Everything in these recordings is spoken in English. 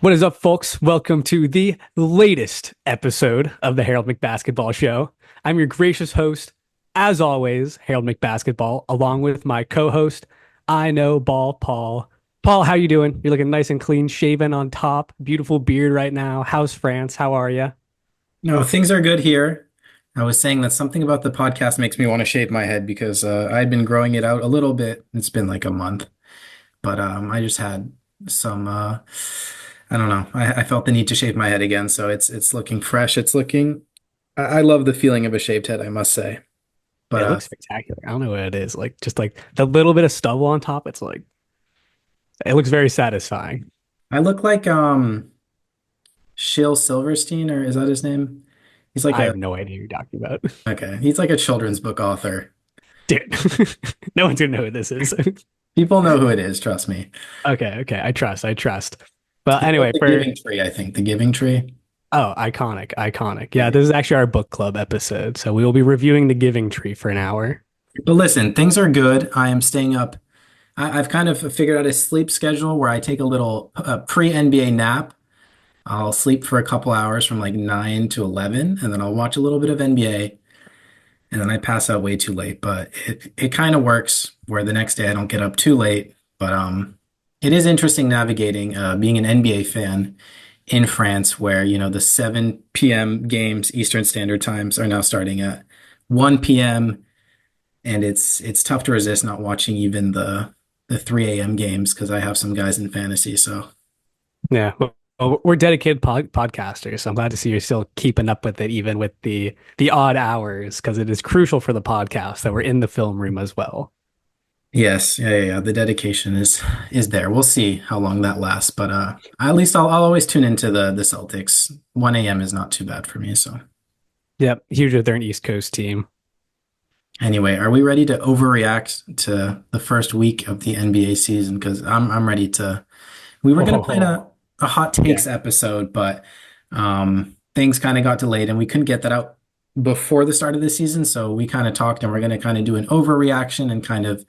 What is up, folks? Welcome to the latest episode of the Harold McBasketball Show. I'm your gracious host, as always, Harold McBasketball, along with my co-host, I Know Ball Paul. Paul, how you doing? You're looking nice and clean, shaven on top, beautiful beard right now. How's France? How are you? No, things are good here. I was saying that something about the podcast makes me want to shave my head because I'd been growing it out a little bit. It's been like a month, but I just had some I don't know. I felt the need to shave my head again, so it's looking fresh. It's looking. I love the feeling of a shaved head, I must say. But It looks spectacular. I don't know what it is. Like just like the little bit of stubble on top, it's like it looks very satisfying. I look like Shil Silverstein, or is that his name? He's like I a have no idea who you're talking about. okay. He's like a children's book author. Dude, no one's gonna know who this is. People know who it is, trust me. Okay, okay. I trust. But He wrote anyway, The for Giving Tree, I think. The Giving Tree. iconic, iconic. Yeah, this is actually our book club episode. So we will be reviewing The Giving Tree for an hour. But listen, things are good. I am staying up. I've kind of figured out a sleep schedule where I take a little pre-NBA nap. I'll sleep for a couple hours from like 9 to 11, and then I'll watch a little bit of NBA, and then I pass out way too late. But it kind of works where the next day I don't get up too late. But it is interesting navigating being an NBA fan in France, where the 7 p.m. games Eastern Standard Times are now starting at 1 p.m. and it's tough to resist not watching even the 3 a.m. games because I have some guys in fantasy. So Yeah, well, we're dedicated podcasters, so I'm glad to see you're still keeping up with it, even with the odd hours, because it is crucial for the podcast that we're in the film room as well. yes, yeah. The dedication is there. We'll see how long that lasts, but at least I'll always tune into the Celtics. 1 a.m. is not too bad for me. So Yep, huge that they're an East Coast team. anyway, are we ready to overreact to the first week of the NBA season? Because I'm ready to. We were gonna plan Oh, a hot yeah. takes episode, but things kind of got delayed and we couldn't get that out before the start of the season. So we kind of talked and we're gonna kind of do an overreaction and kind of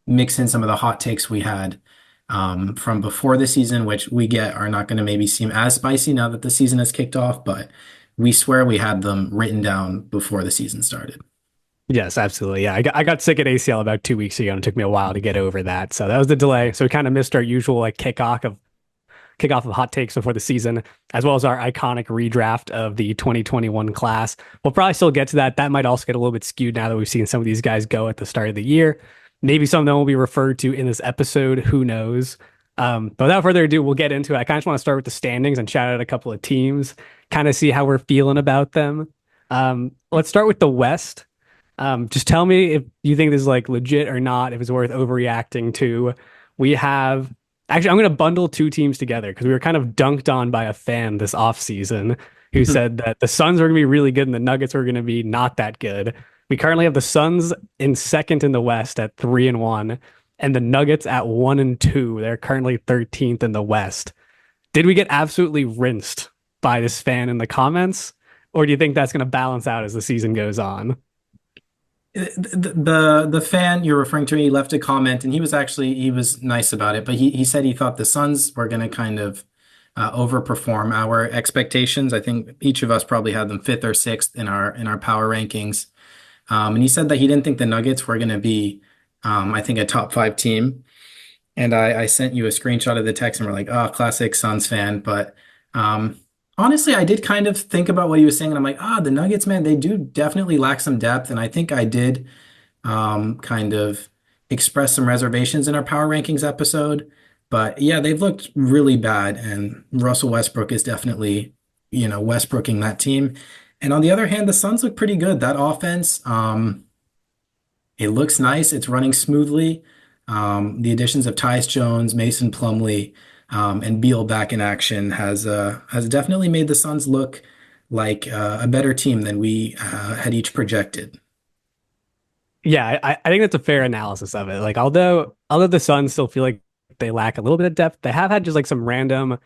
mix in some of the hot takes we had from before the season, which we get are not going to maybe seem as spicy now that the season has kicked off, but we swear we had them written down before the season started. Yes, absolutely. Yeah, I got sick at ACL about 2 weeks ago, and it took me a while to get over that. So that was the delay. So we kind of missed our usual like kickoff of hot takes before the season, as well as our iconic redraft of the 2021 class. We'll probably still get to that. That might also get a little bit skewed now that we've seen some of these guys go at the start of the year. Maybe some of them will be referred to in this episode. Who knows? But without further ado, we'll get into it. I kind of just want to start with the standings and shout out a couple of teams, kind of see how we're feeling about them. Let's start with the West. Just tell me if you think this is like legit or not, if it's worth overreacting to. We have actually, I'm going to bundle two teams together because we were kind of dunked on by a fan this offseason who said that the Suns are going to be really good and the Nuggets are going to be not that good. We currently have the Suns in second in the West at 3-1, and the Nuggets at 1-2. They're currently 13th in the West. Did we get absolutely rinsed by this fan in the comments, or do you think that's going to balance out as the season goes on? The fan you're referring to, he left a comment and he was nice about it, but he said he thought the Suns were going to kind of overperform our expectations. I think each of us probably had them fifth or sixth in our power rankings. And he said that he didn't think the Nuggets were going to be, I think, a top five team. And I sent you a screenshot of the text and we're like, oh, classic Suns fan. But um, honestly, I did kind of think about what he was saying. And I'm like, the Nuggets, man, they do definitely lack some depth. And I think I did kind of express some reservations in our power rankings episode. But yeah, they've looked really bad. And Russell Westbrook is definitely, Westbrooking that team. And on the other hand, the Suns look pretty good. That offense, it looks nice. It's running smoothly. The additions of Tyus Jones, Mason Plumlee, and Beal back in action has definitely made the Suns look like a better team than we had each projected. Yeah, I think that's a fair analysis of it. Like, although the Suns still feel like they lack a little bit of depth, they have had just like some random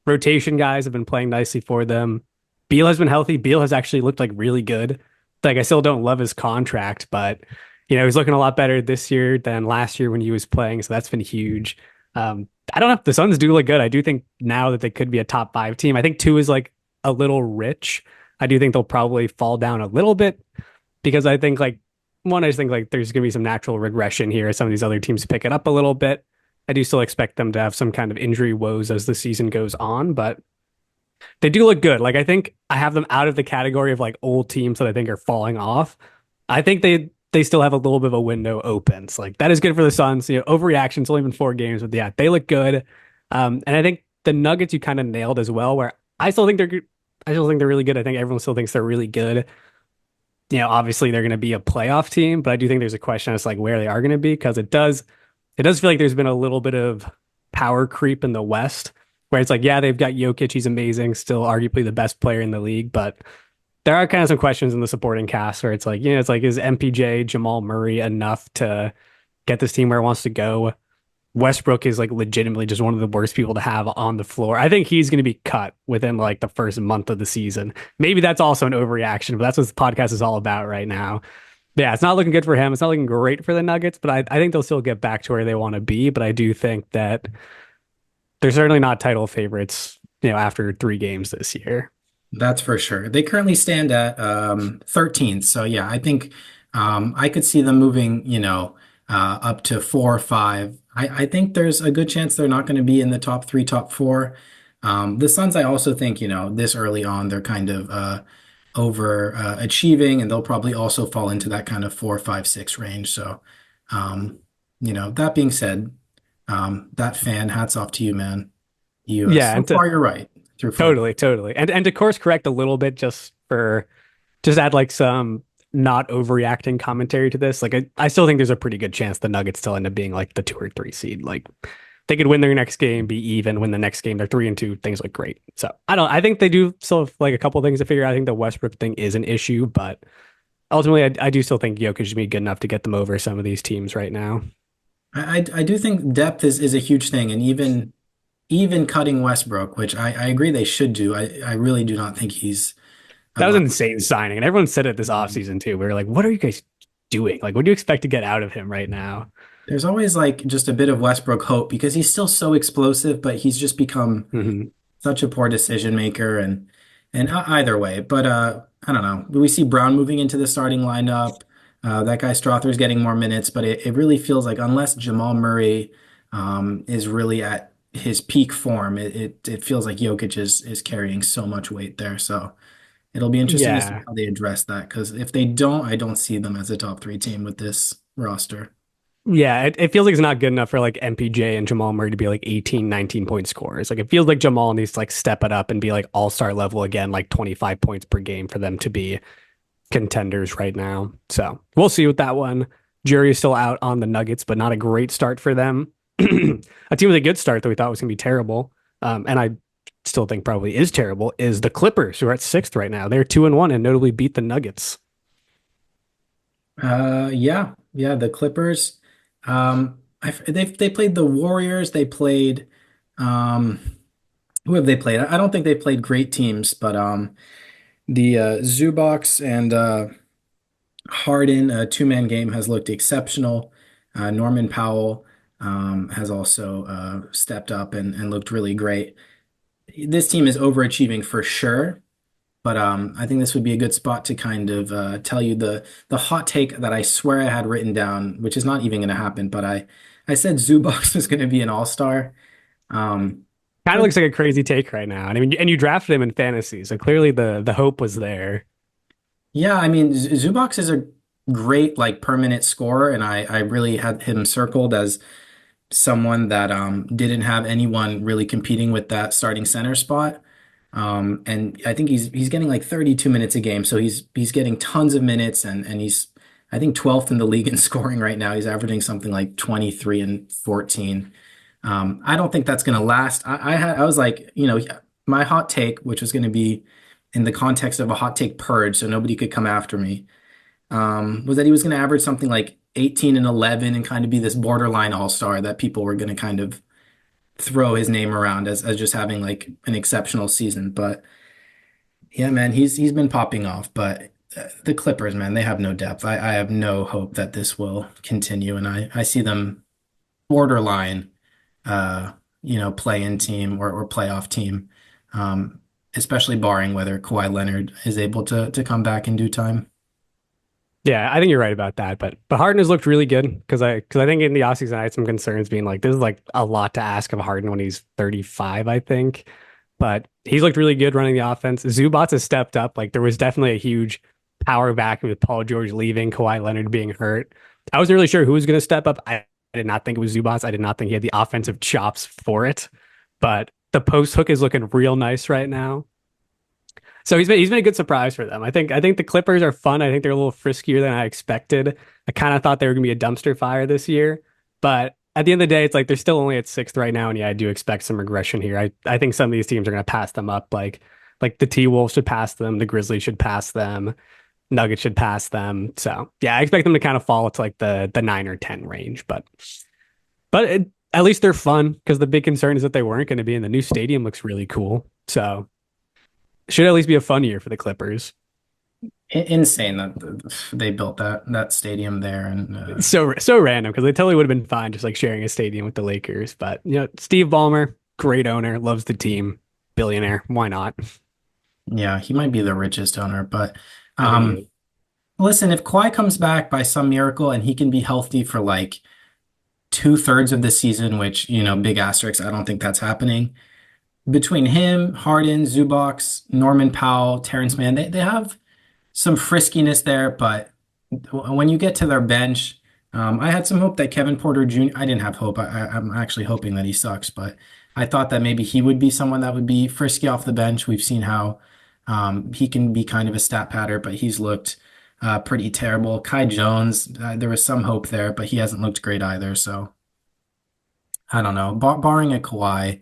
rotation guys have been playing nicely for them. Beal has been healthy. Beal has actually looked like really good. Like, I still don't love his contract, but he's looking a lot better this year than last year when he was playing. So that's been huge. I don't know. The Suns do look good. I do think now that they could be a top five team. I think two is like a little rich. I do think they'll probably fall down a little bit because I think like one, I just think like there's gonna be some natural regression here as some of these other teams pick it up a little bit. I do still expect them to have some kind of injury woes as the season goes on, but they do look good. Like I think I have them out of the category of like old teams that I think are falling off. I think they still have a little bit of a window open. So like that is good for the Suns. Overreaction's only been 4 games, but yeah, they look good. And I think the Nuggets you kind of nailed as well, where I still think they're good. I still think they're really good. I think everyone still thinks they're really good. Obviously they're going to be a playoff team, but I do think there's a question as to like where they are going to be because it does feel like there's been a little bit of power creep in the West where it's like, yeah, they've got Jokic, he's amazing, still arguably the best player in the league, but there are kind of some questions in the supporting cast where it's like, it's like, is MPJ, Jamal Murray enough to get this team where it wants to go? Westbrook is like legitimately just one of the worst people to have on the floor. I think he's going to be cut within like the first month of the season. Maybe that's also an overreaction, but that's what the podcast is all about right now. Yeah, it's not looking good for him. It's not looking great for the Nuggets, but I think they'll still get back to where they want to be. But I do think that they're certainly not title favorites, after 3 games this year. That's for sure. They currently stand at 13th. So yeah, I think I could see them moving, up to 4 or 5. I think there's a good chance they're not going to be in the top three, top four. The Suns, I also think, this early on, they're kind of over achieving, and they'll probably also fall into that kind of 4, 5, 6 range. So, um, that being said, that fan, hats off to you, man. You Yeah, so and to far you're right through four. totally, totally. And to course correct a little bit just add like some not overreacting commentary to this. Like I still think there's a pretty good chance the Nuggets still end up being like the 2 or 3 seed. Like they could win their next game, be even, win the next game, they're 3-2, things look great. So I think they do still have like a couple things to figure out. I think the Westbrook thing is an issue, but ultimately I do still think Jokic should be good enough to get them over some of these teams right now. I do think depth is a huge thing, and even cutting Westbrook, which I agree they should do. I really do not think he's That was uh, an insane signing. And everyone said it this offseason too. We were like, what are you guys doing? Like, what do you expect to get out of him right now? there's always like just a bit of Westbrook hope because he's still so explosive, but he's just become Mhm. such a poor decision maker and either way. But I don't know. We see Brown moving into the starting lineup. That guy Strother's getting more minutes, but it really feels like unless Jamal Murray is really at his peak form, it feels like Jokic is carrying so much weight there. So it'll be interesting to see Yeah. how they address that because if they don't, I don't see them as a top three team with this roster. Yeah, it feels like it's not good enough for like MPJ and Jamal Murray to be like 18, 19 point scorers. Like it feels like Jamal needs to like step it up and be like all-star level again, like 25 points per game for them to be contenders right now. So we'll see with that one. Jury is still out on the Nuggets, but not a great start for them. A team with a good start that we thought was gonna be terrible. And I still think probably is terrible, is the Clippers, who are at sixth right now. They're 2-1 and notably beat the Nuggets. Yeah, the Clippers. They played the Warriors. They played um, who have they played? I don't think they played great teams, but the Zubaks and Harden two-man game has looked exceptional. Norman Powell has also stepped up and looked really great. This team is overachieving for sure. But I think this would be a good spot to kind of tell you the hot take that I swear I had written down, which is not even going to happen. But I said Zubox was going to be an all-star. Um, Kind of for looks like a crazy take right now. And I mean, and you drafted him in fantasy, so clearly the hope was there. Yeah, I mean Zubox is a great like permanent scorer, and I really had him circled as someone that didn't have anyone really competing with that starting center spot. And I think he's getting like 32 minutes a game, so he's getting tons of minutes and he's I think 12th in the league in scoring right now. He's averaging something like 23 and 14. I don't think that's going to last. I was like, my hot take, which was going to be in the context of a hot take purge, so nobody could come after me, was that he was going to average something like 18 and 11 and kind of be this borderline all-star that people were going to kind of throw his name around as just having like an exceptional season. But yeah, man, he's been popping off. But the Clippers, man, they have no depth. I have no hope that this will continue, and I see them borderline. play-in team or playoff team, um, especially barring whether Kawhi Leonard is able to come back in due time. Yeah, I think you're right about that. But Harden has looked really good because I think in the offseason I had some concerns being like this is like a lot to ask of Harden when he's 35, I think. But he's looked really good running the offense. Zubats has stepped up. Like there was definitely a huge power vacuum with Paul George leaving, Kawhi Leonard being hurt. I wasn't really sure who was going to step up. I did not think it was Zubats. I did not think he had the offensive chops for it. But the post hook is looking real nice right now. So he's been a good surprise for them. I think the Clippers are fun. I think they're a little friskier than I expected. I kind of thought they were going to be a dumpster fire this year, but at the end of the day, it's like they're still only at sixth right now, and yeah, I do expect some regression here. I think some of these teams are going to pass them up. Like the T Wolves should pass them, the Grizzlies should pass them, Nuggets should pass them. So yeah, I expect them to kind of fall to like the 9 or 10 range, but at least they're fun because the big concern is that they weren't going to be, and the new stadium looks really cool. So should at least be a fun year for the Clippers. Insane that they built that stadium there, and So random because they totally would have been fine just like sharing a stadium with the Lakers. But Steve Ballmer, great owner, loves the team, billionaire. Why not? yeah, he might be the richest owner. But I think he um, is. listen, if Kawhi comes back by some miracle and he can be healthy for like 2/3 of the season, which big asterisks, I don't think that's happening. Between him, Harden, Zubac, Norman Powell, Terrence Mann, they have some friskiness there, but when you get to their bench, I had some hope that Kevin Porter Jr. I didn't have hope. I'm actually hoping that he sucks, but I thought that maybe he would be someone that would be frisky off the bench. We've seen how he can be kind of a stat patter, but he's looked pretty terrible. Kai Jones, there was some hope there, but he hasn't looked great either. So I don't know. Barring a Kawhi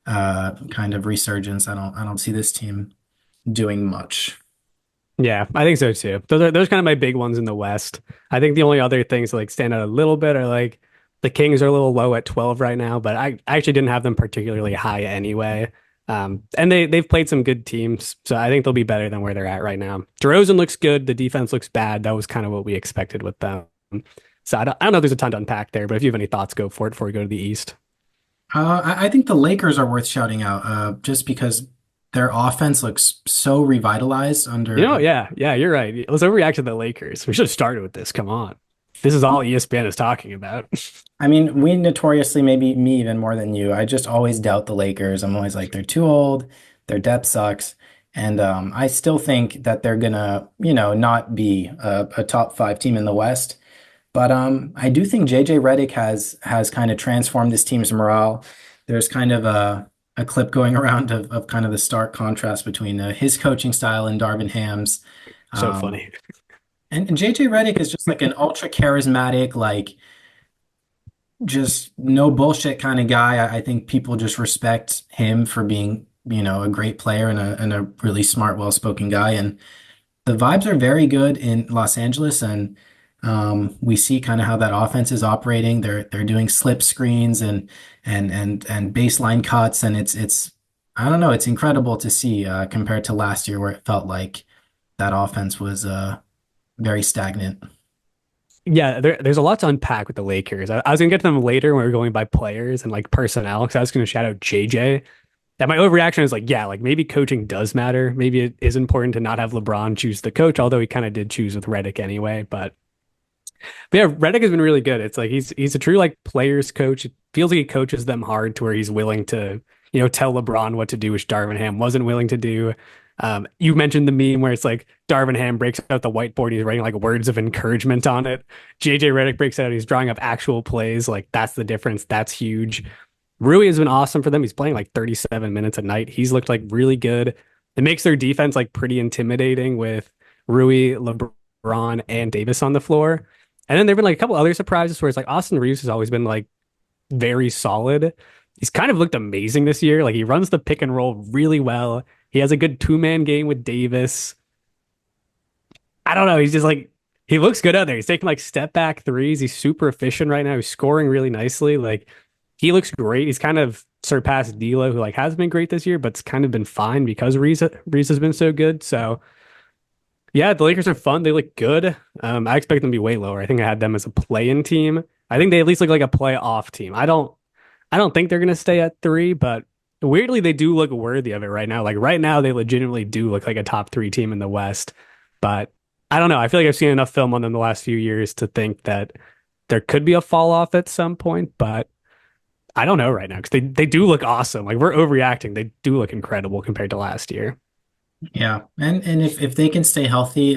kind of resurgence, I don't see this team doing much. Yeah, I think so too. Those are kind of my big ones in the West. I think the only other things that like stand out a little bit are like the Kings are a little low at 12 right now, but I actually didn't have them particularly high anyway. And they've played some good teams, so I think they'll be better than where they're at right now. DeRozan looks good. The defense looks bad. That was kind of what we expected with them. So I don't know if there's a ton to unpack there, but if you have any thoughts, go for it before we go to the East. I think the Lakers are worth shouting out, just because their offense looks so revitalized under. Yeah, you're right. Let's overreact to the Lakers. We should have started with this. Come on. This is all ESPN is talking about. I mean, we notoriously, maybe me even more than you, I just always doubt the Lakers. I'm always like, they're too old, their depth sucks, and I still think that they're gonna, not be a top five team in the West. But I do think JJ Redick has kind of transformed this team's morale. There's kind of a clip going around of kind of the stark contrast between his coaching style and Darvin Ham's. So Um, funny. and JJ Redick is just like an ultra charismatic, like just no bullshit kind of guy. I think people just respect him for being, a great player and a really smart, well-spoken guy. And the vibes are very good in Los Angeles, and we see kind of how that offense is operating. They're doing slip screens and baseline cuts, and it's I don't know, it's incredible to see compared to last year where it felt like that offense was very stagnant. Yeah, there's a lot to unpack with the Lakers. I was gonna get to them later when we were going by players and like personnel, because I was gonna shout out JJ. That my overreaction is like, yeah, like maybe coaching does matter. Maybe it is important to not have LeBron choose the coach, although he kind of did choose with Redick anyway. But yeah, Redick has been really good. It's like he's a true like players coach. It feels like he coaches them hard to where he's willing to, tell LeBron what to do, which Darvin Ham wasn't willing to do. You mentioned the meme where it's like Darvin Ham breaks out the whiteboard, he's writing like words of encouragement on it. JJ Redick breaks out, he's drawing up actual plays. Like that's the difference. That's huge. Rui has been awesome for them. He's playing like 37 minutes a night. He's looked like really good. It makes their defense like pretty intimidating with Rui, LeBron, and Davis on the floor. And then there've been like a couple other surprises where it's like Austin Reeves has always been like very solid. He's kind of looked amazing this year. Like he runs the pick and roll really well. He has a good two-man game with Davis. I don't know. He's just like he looks good out there. He's taking like step back threes. He's super efficient right now. He's scoring really nicely. Like he looks great. He's kind of surpassed D'Lo, who like has been great this year, but's kind of been fine because Reeves has been so good. So yeah, the Lakers are fun. They look good. I expect them to be way lower. I think I had them as a play-in team. I think they at least look like a playoff team. I don't think they're gonna stay at three, but weirdly they do look worthy of it right now. Like right now, they legitimately do look like a top three team in the West. But I don't know. I feel like I've seen enough film on them the last few years to think that there could be a fall off at some point, but I don't know right now because they do look awesome. Like we're overreacting. They do look incredible compared to last year. Yeah, and if they can stay healthy,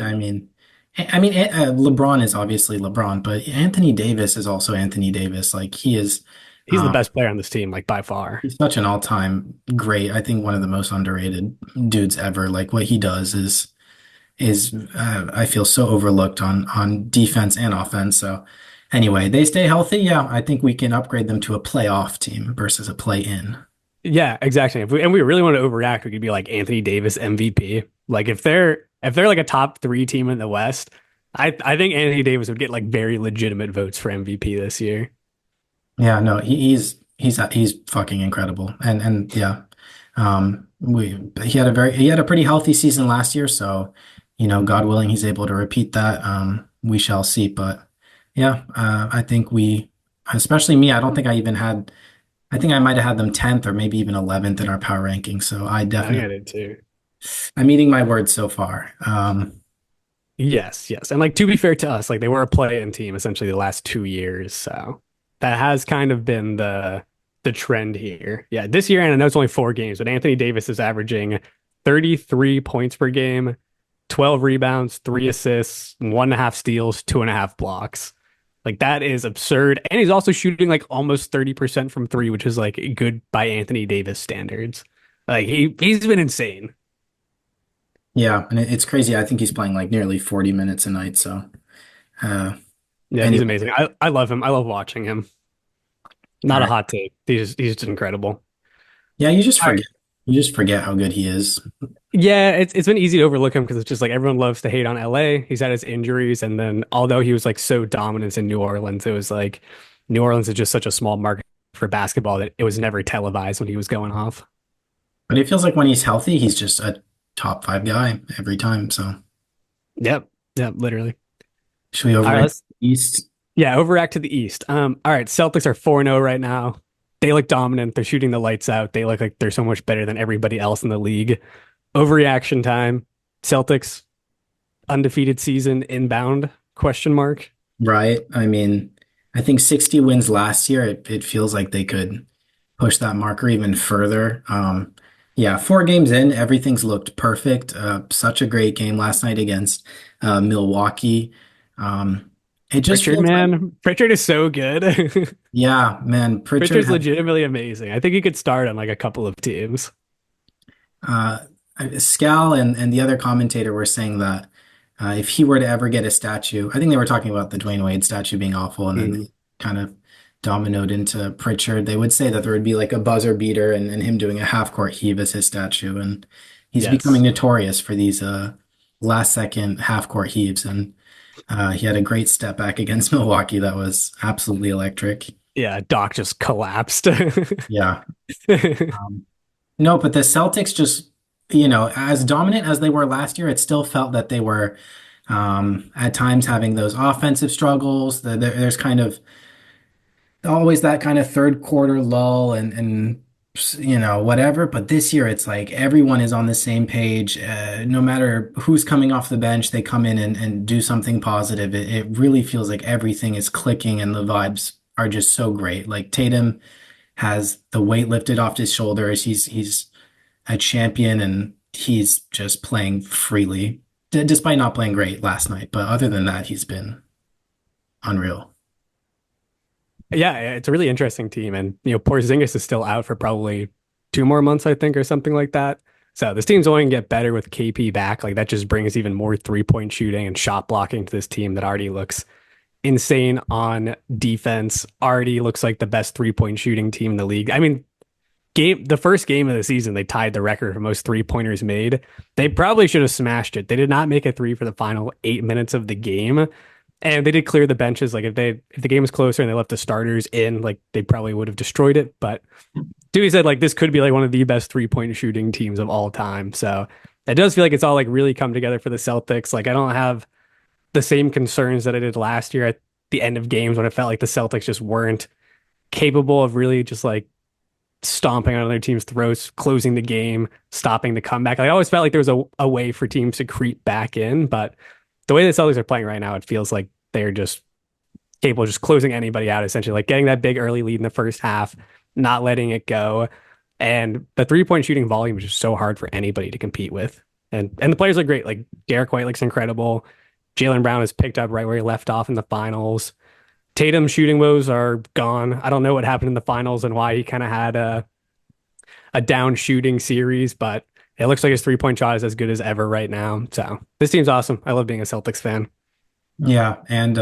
LeBron is obviously LeBron, but Anthony Davis is also Anthony Davis. Like he is, He's the um, best player on this team, like by far. he's such an all-time great. I think one of the most underrated dudes ever. Like what he does is I feel so overlooked on defense and offense. So anyway, they stay healthy. Yeah, I think we can upgrade them to a playoff team versus a play-in. Yeah, exactly. If we really want to overreact, we could be like Anthony Davis MVP. Like if they're like a top three team in the West, I think Anthony Davis would get like very legitimate votes for MVP this year. Yeah, no, he's fucking incredible. And yeah. We he had a pretty healthy season last year, so God willing, he's able to repeat that. We shall see. But yeah, I think especially me, I don't think I think I might have had them 10th or maybe even 11th in our power ranking. So I think I did too. I'm eating my words so far. Yes, yes. And like to be fair to us, like they were a play-in team essentially the last 2 years. So that has kind of been the trend here. Yeah, this year, and I know it's only 4 games, but Anthony Davis is averaging 33 points per game, 12 rebounds, 3 assists, 1.5 steals, 2.5 blocks. Like that is absurd. And he's also shooting like almost 30% from three, which is like good by Anthony Davis standards. Like he's been insane. Yeah, and it's crazy. I think he's playing like nearly 40 minutes a night. So uh, Yeah, he's anyway, amazing. I love him. I love watching him. all Not a right. hot take. He's just incredible. Yeah, All right. you just forget how good he is. Yeah, it's been easy to overlook him because it's just like everyone loves to hate on LA. He's had his injuries, and then although he was like so dominant in New Orleans, it was like New Orleans is just such a small market for basketball that it was never televised when he was going off. But it feels like when he's healthy, he's just a top five guy every time. So Yep. Yep, literally. should we All right, overreact let's East? yeah, overact to the East. All right, Celtics are 4-0 right now. They look dominant. They're shooting the lights out. They look like they're so much better than everybody else in the league. Overreaction time. Celtics undefeated season inbound question mark. Right. I think 60 wins last year. It feels like they could push that marker even further. Yeah, 4 games in, everything's looked perfect. Such a great game last night against Milwaukee. It just Pritchard, feels like, man. Pritchard is so good. yeah, man, Pritchard Pritchard's has legitimately amazing. I think he could start on like a couple of teams. Uh, Scal and the other commentator were saying that if he were to ever get a statue, I think they were talking about the Dwayne Wade statue being awful, and then Mm, they kind of dominoed into Pritchard. They would say that there would be like a buzzer beater and him doing a half court heave as his statue, and he's becoming yes. notorious for these last second half court heaves. And he had a great step back against Milwaukee that was absolutely electric. Yeah, Doc just collapsed. Yeah. Um, No, but the Celtics just, as dominant as they were last year, it still felt that they were at times having those offensive struggles. There's kind of always that kind of third quarter lull and whatever. But this year, it's like everyone is on the same page. No matter who's coming off the bench, they come in and do something positive. It really feels like everything is clicking and the vibes are just so great. Like Tatum has the weight lifted off his shoulders. He's a champion and he's just playing freely, despite not playing great last night. But other than that, he's been unreal. Yeah, it's a really interesting team. And, Porzingis is still out for probably 2 more months, I think, or something like that. So this team's only gonna get better with KP back. Like that just brings even more 3-point shooting and shot blocking to this team that already looks insane on defense, already looks like the best 3-point shooting team in the league. I mean, the first game of the season, they tied the record for most 3-pointers made. They probably should have smashed it. They did not make a three for the final 8 minutes of the game. And they did clear the benches. Like if the game was closer and they left the starters in, like they probably would have destroyed it. But Dewey said like this could be like one of the best 3-point shooting teams of all time. So it does feel like it's all like really come together for the Celtics. Like I don't have the same concerns that I did last year at the end of games when it felt like the Celtics just weren't capable of really just like stomping on other teams' throats, closing the game, stopping the comeback. Like, I always felt like there was a way for teams to creep back in, but the way the Celtics are playing right now, it feels like they're just capable of just closing anybody out, essentially, like getting that big early lead in the first half, not letting it go. And the 3-point shooting volume is just so hard for anybody to compete with. And the players are great. Like Derek White looks incredible. Jalen Brown has picked up right where he left off in the finals. Tatum's shooting woes are gone. I don't know what happened in the finals and why he kind of had a down shooting series, but it looks like his 3-point shot is as good as ever right now. So this team's awesome. I love being a Celtics fan. Yeah, and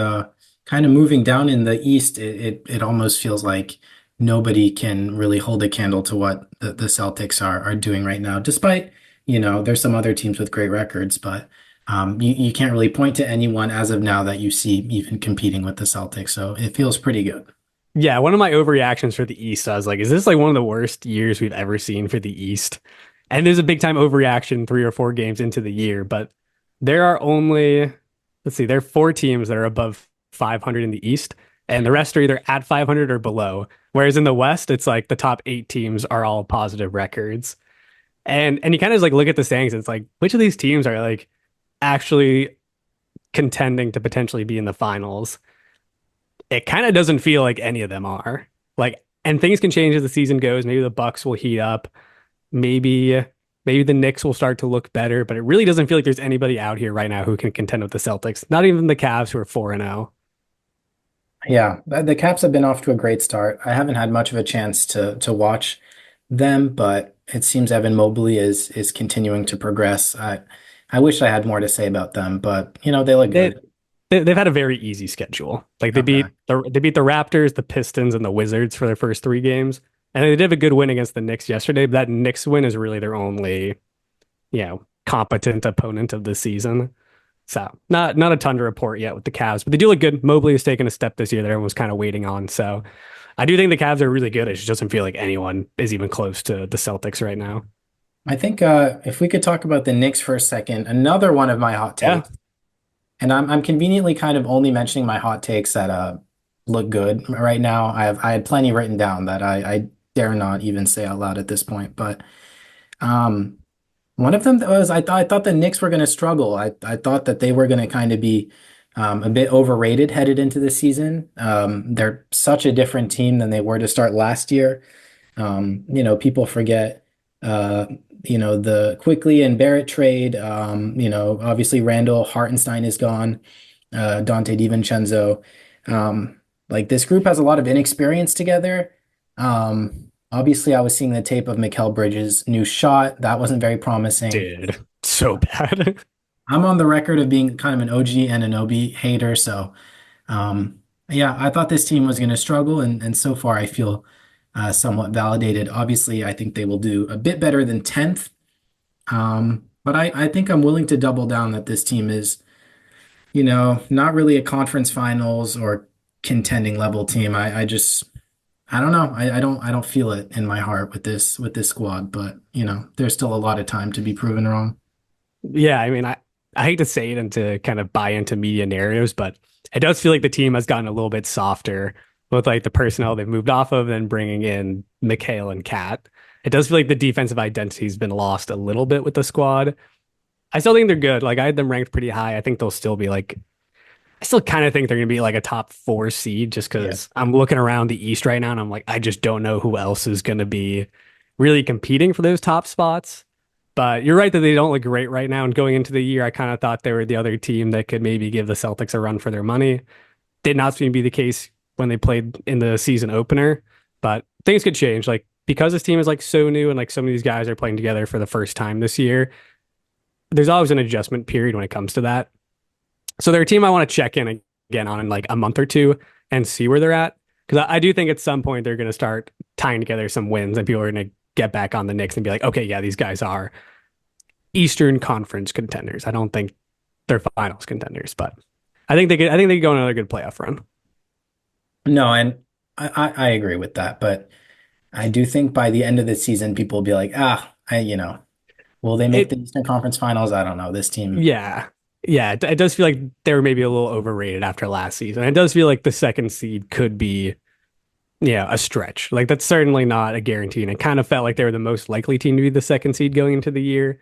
kind of moving down in the East, it almost feels like nobody can really hold a candle to what the Celtics are doing right now, despite, there's some other teams with great records, but you can't really point to anyone as of now that you see even competing with the Celtics. So it feels pretty good. Yeah, one of my overreactions for the East, I was like, is this like one of the worst years we've ever seen for the East? And there's a big time overreaction 3 or 4 games into the year, but there are only, let's see, there are 4 teams that are above 500 in the East, and the rest are either at 500 or below. Whereas in the West, it's like the top 8 teams are all positive records. And you kind of just like look at the standings, and it's like, which of these teams are like actually contending to potentially be in the finals? It kind of doesn't feel like any of them are. Like, and things can change as the season goes. Maybe the Bucks will heat up. Maybe the Knicks will start to look better, but it really doesn't feel like there's anybody out here right now who can contend with the Celtics. Not even the Cavs who are 4-0. Yeah, the Caps have been off to a great start. I haven't had much of a chance to watch them, but it seems Evan Mobley is continuing to progress. I wish I had more to say about them, but they look They, good. they've had a very easy schedule. Like Okay. they beat the Raptors, the Pistons, and the Wizards for their first 3 games. And they did have a good win against the Knicks yesterday, but that Knicks win is really their only, competent opponent of the season. So not a ton to report yet with the Cavs, but they do look good. Mobley has taken a step this year that everyone was kind of waiting on. So I do think the Cavs are really good. It just doesn't feel like anyone is even close to the Celtics right now. I think if we could talk about the Knicks for a second, another one of my hot Yeah, takes, and I'm conveniently kind of only mentioning my hot takes that look good right now. I had plenty written down that I dare not even say out loud at this point, but um. One of them was I thought the Knicks were going to struggle. I thought that they were going to kind of be a bit overrated headed into the season. They're such a different team than they were to start last year. People forget, uh, the Quickly and Barrett trade. Obviously Randall Hartenstein is gone. Dante DiVincenzo. Like this group has a lot of inexperience together. Obviously, I was seeing the tape of Mikal Bridges' new shot. That wasn't very promising. dude, so bad. I'm on the record of being kind of an OG and an OB hater, so yeah, I thought this team was going to struggle, and so far I feel somewhat validated. Obviously, I think they will do a bit better than 10th, but I think I'm willing to double down that this team is, not really a conference finals or contending level team. I don't know. I don't feel it in my heart with this squad, but there's still a lot of time to be proven wrong. Yeah, I mean, I hate to say it and to kind of buy into media narratives, but it does feel like the team has gotten a little bit softer with like the personnel they've moved off of and bringing in Mikhail and Cat. It does feel like the defensive identity has been lost a little bit with the squad. I still think they're good. Like I had them ranked pretty high. I think they'll still be like I still kind of think they're going to be like a top 4 seed just Yeah. because I'm looking around the East right now and I'm like, I just don't know who else is going to be really competing for those top spots. But you're right that they don't look great right now. And going into the year, I kind of thought they were the other team that could maybe give the Celtics a run for their money. Did not seem to be the case when they played in the season opener, but things could change. Like because this team is like so new and like some of these guys are playing together for the first time this year, there's always an adjustment period when it comes to that. So they're a team I want to check in again on in like a month or two and see where they're at. Because I do think at some point they're going to start tying together some wins and people are going to get back on the Knicks and be like, okay, yeah, these guys are Eastern Conference contenders. I don't think they're finals contenders, but I think they could go on another good playoff run. No, and I agree with that, but I do think by the end of the season, people will be like, will they make It the Eastern Conference Finals? I don't know. This team, Yeah. Yeah, it does feel like they were maybe a little overrated after last season. It does feel like the second seed could be Yeah, a stretch. Like that's certainly not a guarantee. And it kind of felt like they were the most likely team to be the second seed going into the year.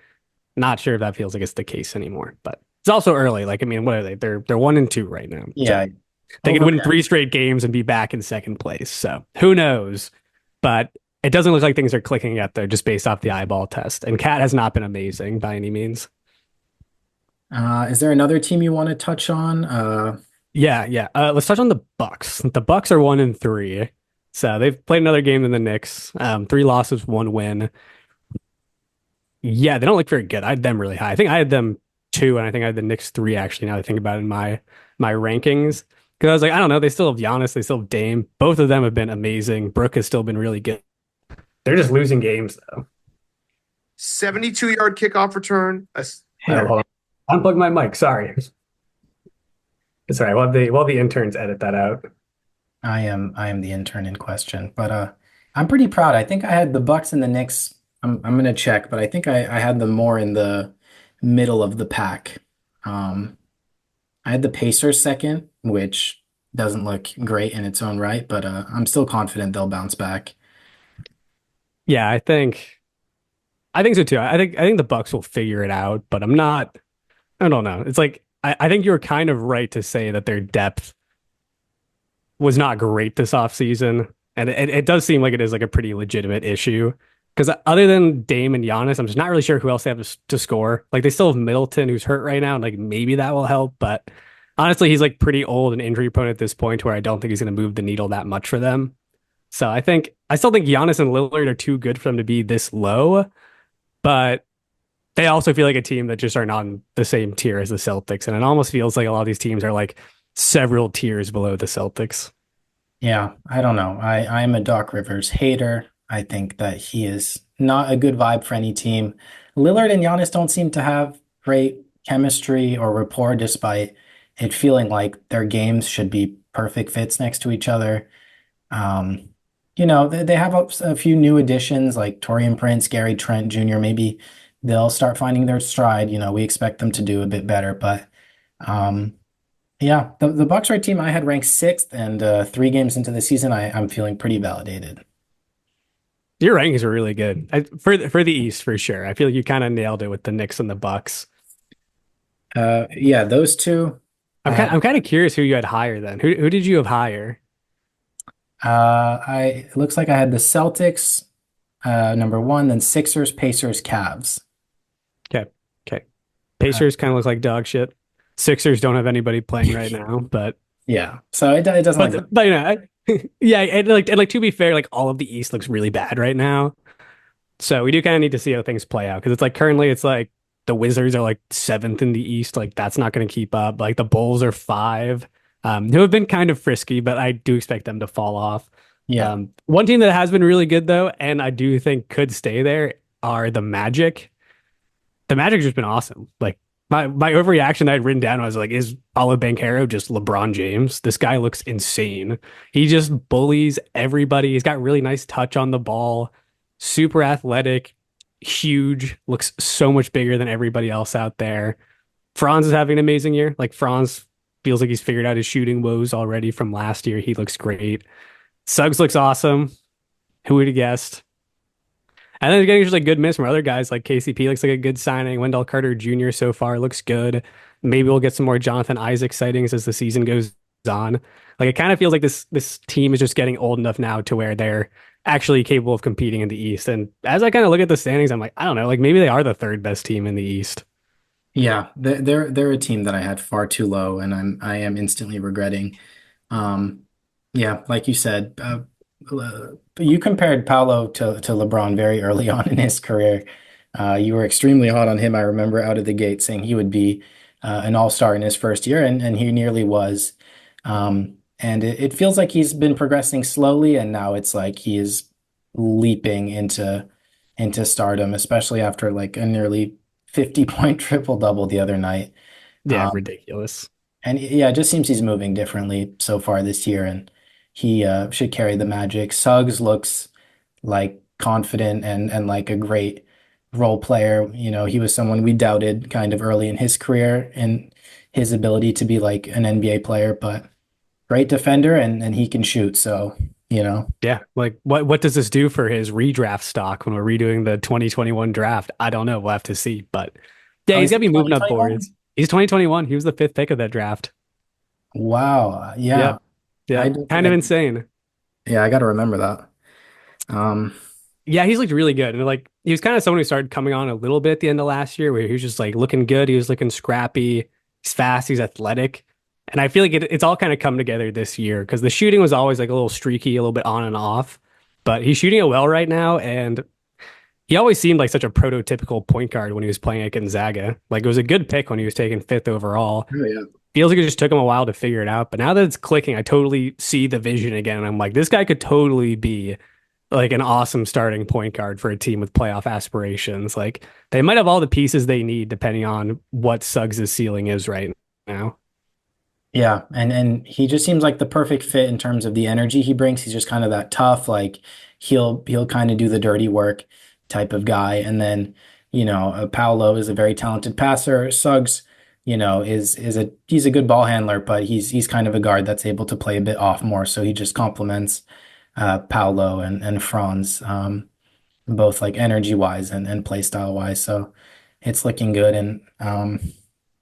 Not sure if that feels like it's the case anymore, but it's also early. Like, I mean, what are they? They're 1-2 right now. So Yeah, they could win overreact. three straight games and be back in second place. So who knows? But it doesn't look like things are clicking yet, though, just based off the eyeball test. And Cat has not been amazing by any means. Is there another team you want to touch on? Yeah, yeah. Let's touch on the Bucks. The Bucks are 1-3, so they've played another game than the Knicks. Three losses, one win. Yeah, they don't look very good. I had them really high. I think I had them two, and I think I had the Knicks three actually. Now that I think about it in my rankings, because I was like, I don't know, they still have Giannis, they still have Dame. Both of them have been amazing. Brooke has still been really good. They're just losing games though. 72-yard kickoff return. Oh, Here. hold on. Unplug my mic. Sorry. It's all right. While the interns edit that out. I am the intern in question, but I'm pretty proud. I think I had the Bucks and the Knicks. I'm gonna check, but I think I had them more in the middle of the pack. Um, I had the Pacers second, which doesn't look great in its own right, but I'm still confident they'll bounce back. Yeah, I think so too. I think the Bucks will figure it out, but I'm not. I don't know. It's like I think you were kind of right to say that their depth was not great this offseason. And it does seem like it is like a pretty legitimate issue. Because other than Dame and Giannis, I'm just not really sure who else they have to score. Like they still have Middleton, who's hurt right now, and like maybe that will help. But honestly, he's like pretty old and injury prone at this point, where I don't think he's going to move the needle that much for them. So I still think Giannis and Lillard are too good for them to be this low. But they also feel like a team that just are not on the same tier as the Celtics, and it almost feels like a lot of these teams are like several tiers below the Celtics. Yeah, I don't know. I'm a Doc Rivers hater. I think that he is not a good vibe for any team. Lillard and Giannis don't seem to have great chemistry or rapport, despite it feeling like their games should be perfect fits next to each other. Um, they have a few new additions like Torian Prince, Gary Trent Jr. Maybe they'll start finding their stride. We expect them to do a bit better, but um, yeah, the Bucks are a team I had ranked sixth, and 3 games into the season, I'm feeling pretty validated. Your rankings are really good for the East for sure. I feel like you kind of nailed it with the Knicks and the Bucks. Yeah, those two. I'm I kind had I'm kind of curious who you had higher then. Who did you have higher? I it looks like I had the Celtics number one, then Sixers, Pacers, Cavs. Okay, okay. Uh, Pacers kind of look like dog shit. Sixers don't have anybody playing right now, but yeah, so it doesn't like but yeah, and like to be fair, like all of the East looks really bad right now. So we do kind of need to see how things play out because it's like currently it's like the Wizards are like seventh in the East. Like that's not going to keep up. Like the Bulls are five, who have been kind of frisky, but I do expect them to fall off. yeah, One team that has been really good though, and I do think could stay there are the Magic. The Magic has just been awesome. Like my overreaction that I'd written down, I was like, is Paolo Banchero just LeBron James? This guy looks insane. He just bullies everybody. He's got really nice touch on the ball, super athletic, huge, looks so much bigger than everybody else out there. Franz is having an amazing year. Like Franz feels like he's figured out his shooting woes already from last year. He looks great. Suggs looks awesome. Who would have guessed? And then getting just like good minutes from other guys like KCP looks like a good signing. Wendell Carter Jr. so far looks good. Maybe we'll get some more Jonathan Isaac sightings as the season goes on. Like it kind of feels like this team is just getting old enough now to where they're actually capable of competing in the East. And as I kind of look at the standings, I'm like, I don't know, like maybe they are the third best team in the East. yeah. They're a team that I had far too low, and I am instantly regretting. Um, yeah, like you said, you compared Paolo to LeBron very early on in his career. You were extremely hot on him. I remember out of the gate saying he would be an all-star in his first year, and he nearly was. And it feels like he's been progressing slowly, and now it's like he is leaping into stardom, especially after like a nearly 50-point triple-double the other night. Yeah, Um, ridiculous. and yeah, it just seems he's moving differently so far this year, and he should carry the Magic. Suggs looks like confident and like a great role player. He was someone we doubted kind of early in his career and his ability to be like an NBA player, but great defender and he can shoot. So you know. Yeah, like what does this do for his redraft stock when we're redoing the 2021 draft? I don't know. We'll have to see. But yeah, Oh, he's is got to he be moving up 2021? boards. He's 2021. He was the fifth pick of that draft. Wow. Yeah. Yep. Yep. Kind of insane. Yeah, I got to remember that. Um, Yeah, he's looked really good. And like he was kind of someone who started coming on a little bit at the end of last year where he was just like looking good. He was looking scrappy. He's fast, he's athletic. And I feel like it's all kind of come together this year because the shooting was always like a little streaky, a little bit on and off. But he's shooting it well right now. And he always seemed like such a prototypical point guard when he was playing at Gonzaga. Like it was a good pick when he was taken fifth overall. oh, yeah. Feels like it just took him a while to figure it out. But now that it's clicking, I totally see the vision again. And I'm like, this guy could totally be like an awesome starting point guard for a team with playoff aspirations. Like they might have all the pieces they need depending on what Suggs' ceiling is right now. Yeah, and he just seems like the perfect fit in terms of the energy he brings. He's just kind of that tough, like he'll kind of do the dirty work type of guy. And then, Paolo is a very talented passer. Suggs, he's a good ball handler, but he's kind of a guard that's able to play a bit off more. So he just complements Paolo and Franz, both like energy wise and play style wise. So it's looking good. And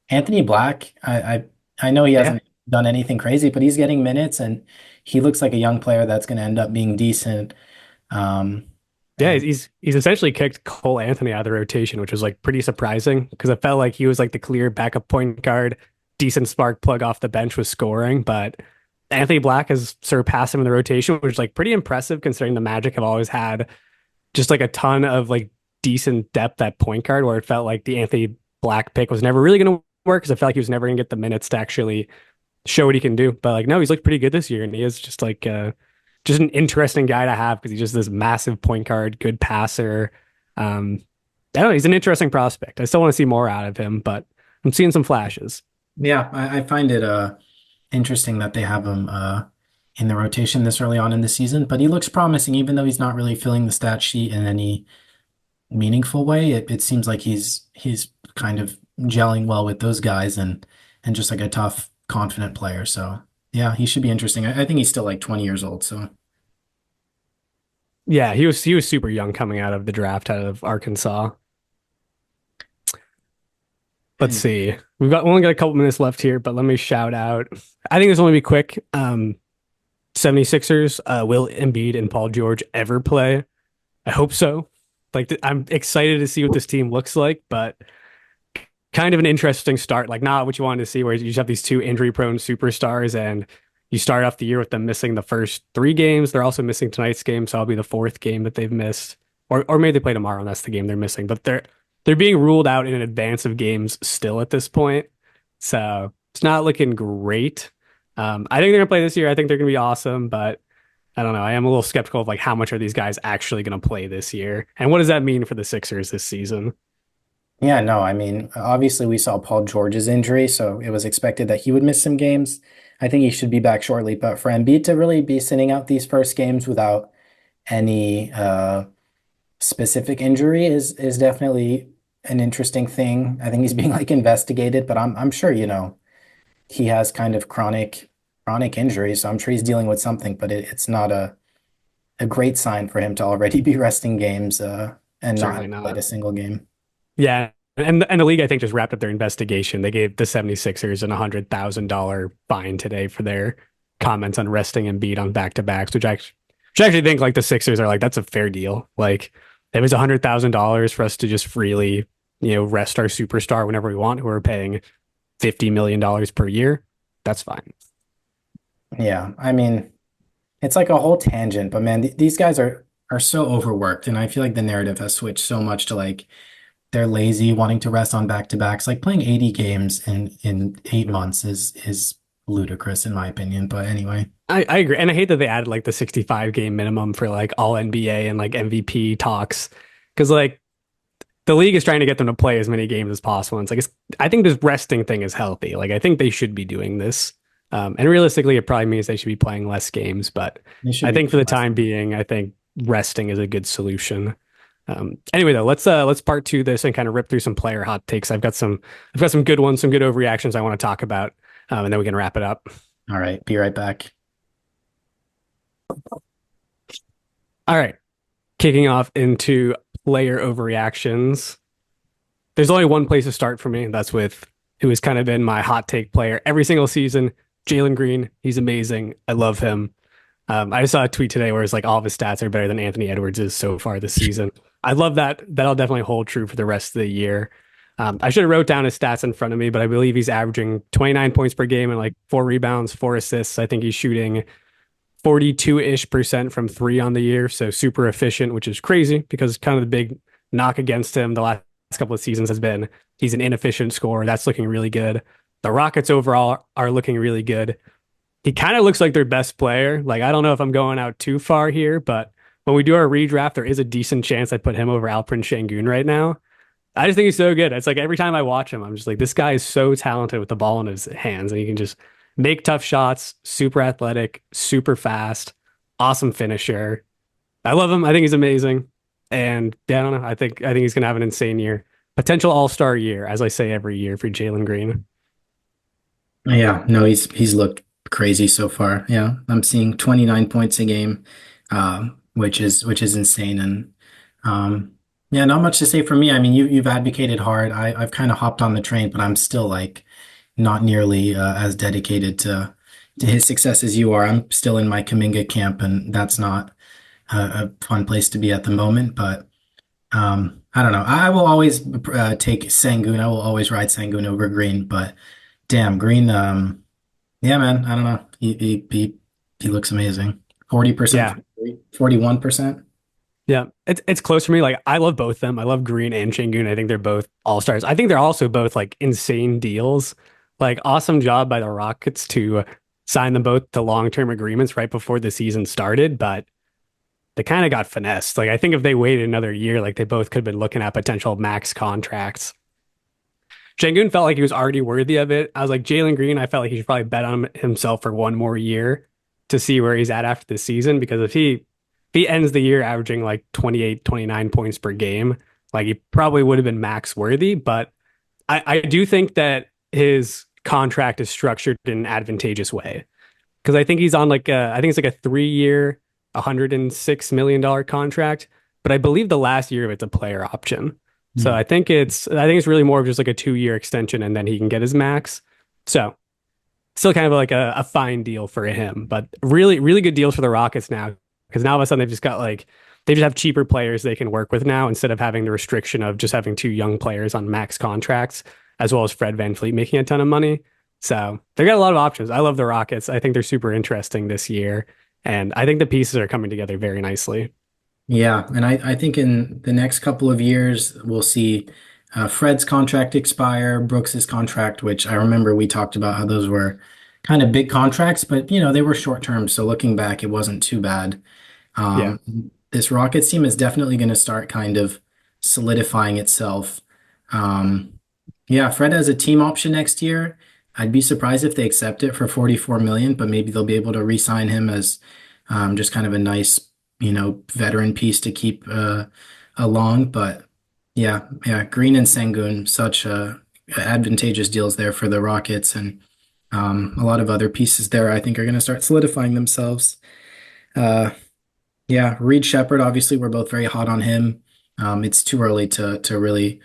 Anthony Black, I know he Yeah. hasn't done anything crazy, but he's getting minutes and he looks like a young player that's going to end up being decent. Um, Yeah, and he's essentially kicked Cole Anthony out of the rotation, which was like pretty surprising because it felt like he was like the clear backup point guard, decent spark plug off the bench with scoring, but Anthony Black has surpassed him in the rotation, which is like pretty impressive considering the Magic have always had just like a ton of like decent depth at point guard where it felt like the Anthony Black pick was never really going to work because I felt like he was never going to get the minutes to actually show what he can do. But like, no, he's looked pretty good this year, and he is just like just an interesting guy to have because he's just this massive point guard, good passer. I don't know, he's an interesting prospect. I still want to see more out of him, but I'm seeing some flashes. yeah, I find it interesting that they have him in the rotation this early on in the season, but he looks promising even though he's not really filling the stat sheet in any meaningful way. It seems like he's kind of gelling well with those guys and just like a tough, confident player. So yeah, he should be interesting. I think he's still like 20 years old. So Yeah, he was super young coming out of the draft out of Arkansas. Let's and see. We only got a couple minutes left here, but let me shout out. I think this will only be quick. 76ers, will Embiid and Paul George ever play? I hope so. Like I'm excited to see what this team looks like, but kind of an interesting start. Like not what you wanted to see, where you just have these two injury-prone superstars, and you start off the year with them missing the first three games. They're also missing tonight's game, so that'll be the fourth game that they've missed, or maybe they play tomorrow, and that's the game they're missing. But they're being ruled out in advance of games still at this point, so it's not looking great. I think they're gonna play this year. I think they're gonna be awesome, but I don't know. I am a little skeptical of like how much are these guys actually going to play this year, and what does that mean for the Sixers this season? yeah, no, I mean, obviously we saw Paul George's injury, so it was expected that he would miss some games. I think he should be back shortly, but for Embiid to really be sitting out these first games without any specific injury is definitely an interesting thing. I think he's being like investigated, but I'm sure, he has kind of chronic injury, so I'm sure he's dealing with something, but it's not a great sign for him to already be resting games and not Certainly have played a not. single game. Yeah. And the league, I think, just wrapped up their investigation. They gave the 76ers an $100,000 fine today for their comments on resting Embiid on back-to-backs, which I actually think like the Sixers are like, that's a fair deal. Like, if it was $100,000 for us to just freely, rest our superstar whenever we want, who are paying $50 million per year, that's fine. Yeah, I mean, it's like a whole tangent, but man, these guys are so overworked, and I feel like the narrative has switched so much to like they're lazy, wanting to rest on back-to-backs. Like playing 80 games in 8 months is ludicrous in my opinion. But anyway, I agree. And I hate that they added like the 65 game minimum for like all NBA and like MVP talks. Cause like the league is trying to get them to play as many games as possible. And I think this resting thing is healthy. Like I think they should be doing this. And realistically, it probably means they should be playing less games. But they should I be think for playing the less. time being, I think resting is a good solution. Anyway, though, let's part two this and kind of rip through some player hot takes. I've got some good ones, some good overreactions I want to talk about, and then we can wrap it up. All right, be right back. All right, kicking off into player overreactions. There's only one place to start for me. And that's with who has kind of been my hot take player every single season, Jalen Green. He's amazing. I love him. I just saw a tweet today where it's like all of his stats are better than Anthony Edwards is so far this season. I love that. That'll definitely hold true for the rest of the year. I should have wrote down his stats in front of me, but I believe he's averaging 29 points per game and like 4 rebounds, 4 assists. I think he's shooting 42-ish% from three on the year. So super efficient, which is crazy because kind of the big knock against him the last couple of seasons has been he's an inefficient scorer. That's looking really good. The Rockets overall are looking really good. He kind of looks like their best player. Like, I don't know if I'm going out too far here, but when we do our redraft, there is a decent chance I put him over Alperen Şengün right now. I just think he's so good. It's like every time I watch him, I'm just like, this guy is so talented with the ball in his hands, and he can just make tough shots, super athletic, super fast, awesome finisher. I love him. I think he's amazing. And yeah, I don't know. I think he's gonna have an insane year. Potential all-star year, as I say every year for Jalen Green. Yeah, no, he's looked crazy so far. Yeah, I'm seeing 29 points a game, which is insane. And yeah, not much to say for me. I mean, you've advocated hard. I've kind of hopped on the train, but I'm still like not nearly as dedicated to his success as you are. I'm still in my Kaminga camp, and that's not a fun place to be at the moment. But I don't know. I will always take Sengun. I will always ride Sengun over Green. But damn, Green. Yeah, man. I don't know. He looks amazing. 40% Yeah, from three, 41%. yeah. It's close for me. Like I love both them. I love Green and Şengün. I think they're both all-stars. I think they're also both like insane deals. Like awesome job by the Rockets to sign them both to long-term agreements right before the season started, but they kind of got finessed. Like I think if they waited another year, like they both could have been looking at potential max contracts. Şengün felt like he was already worthy of it. I was like Jalen Green, I felt like he should probably bet on himself for one more year to see where he's at after the season because if he ends the year averaging like 28, 29 points per game, like he probably would have been max worthy, but I do think that his contract is structured in an advantageous way because I think he's on like I think it's like a 3 year, $106 million contract, but I believe the last year of it's a player option. So I think it's really more of just like a 2 year extension and then he can get his max. So still kind of like a fine deal for him, but really, really good deals for the Rockets now because now all of a sudden they just have cheaper players they can work with now instead of having the restriction of just having two young players on max contracts, as well as Fred VanVleet making a ton of money. So they got a lot of options. I love the Rockets. I think they're super interesting this year. And I think the pieces are coming together very nicely. Yeah, and I think in the next couple of years we'll see Fred's contract expire, Brooks's contract, which I remember we talked about how those were kind of big contracts, but they were short term. So looking back, it wasn't too bad. Yeah. Um, this Rockets team is definitely going to start kind of solidifying itself. Um, yeah, Fred has a team option next year. I'd be surprised if they accept it for 44 million, but maybe they'll be able to re-sign him as just kind of a nice, veteran piece to keep along. But yeah, Green and Sengun, such advantageous deals there for the Rockets, and a lot of other pieces there I think are going to start solidifying themselves. Uh, yeah, Reed Shepherd, obviously, we're both very hot on him. It's too early to really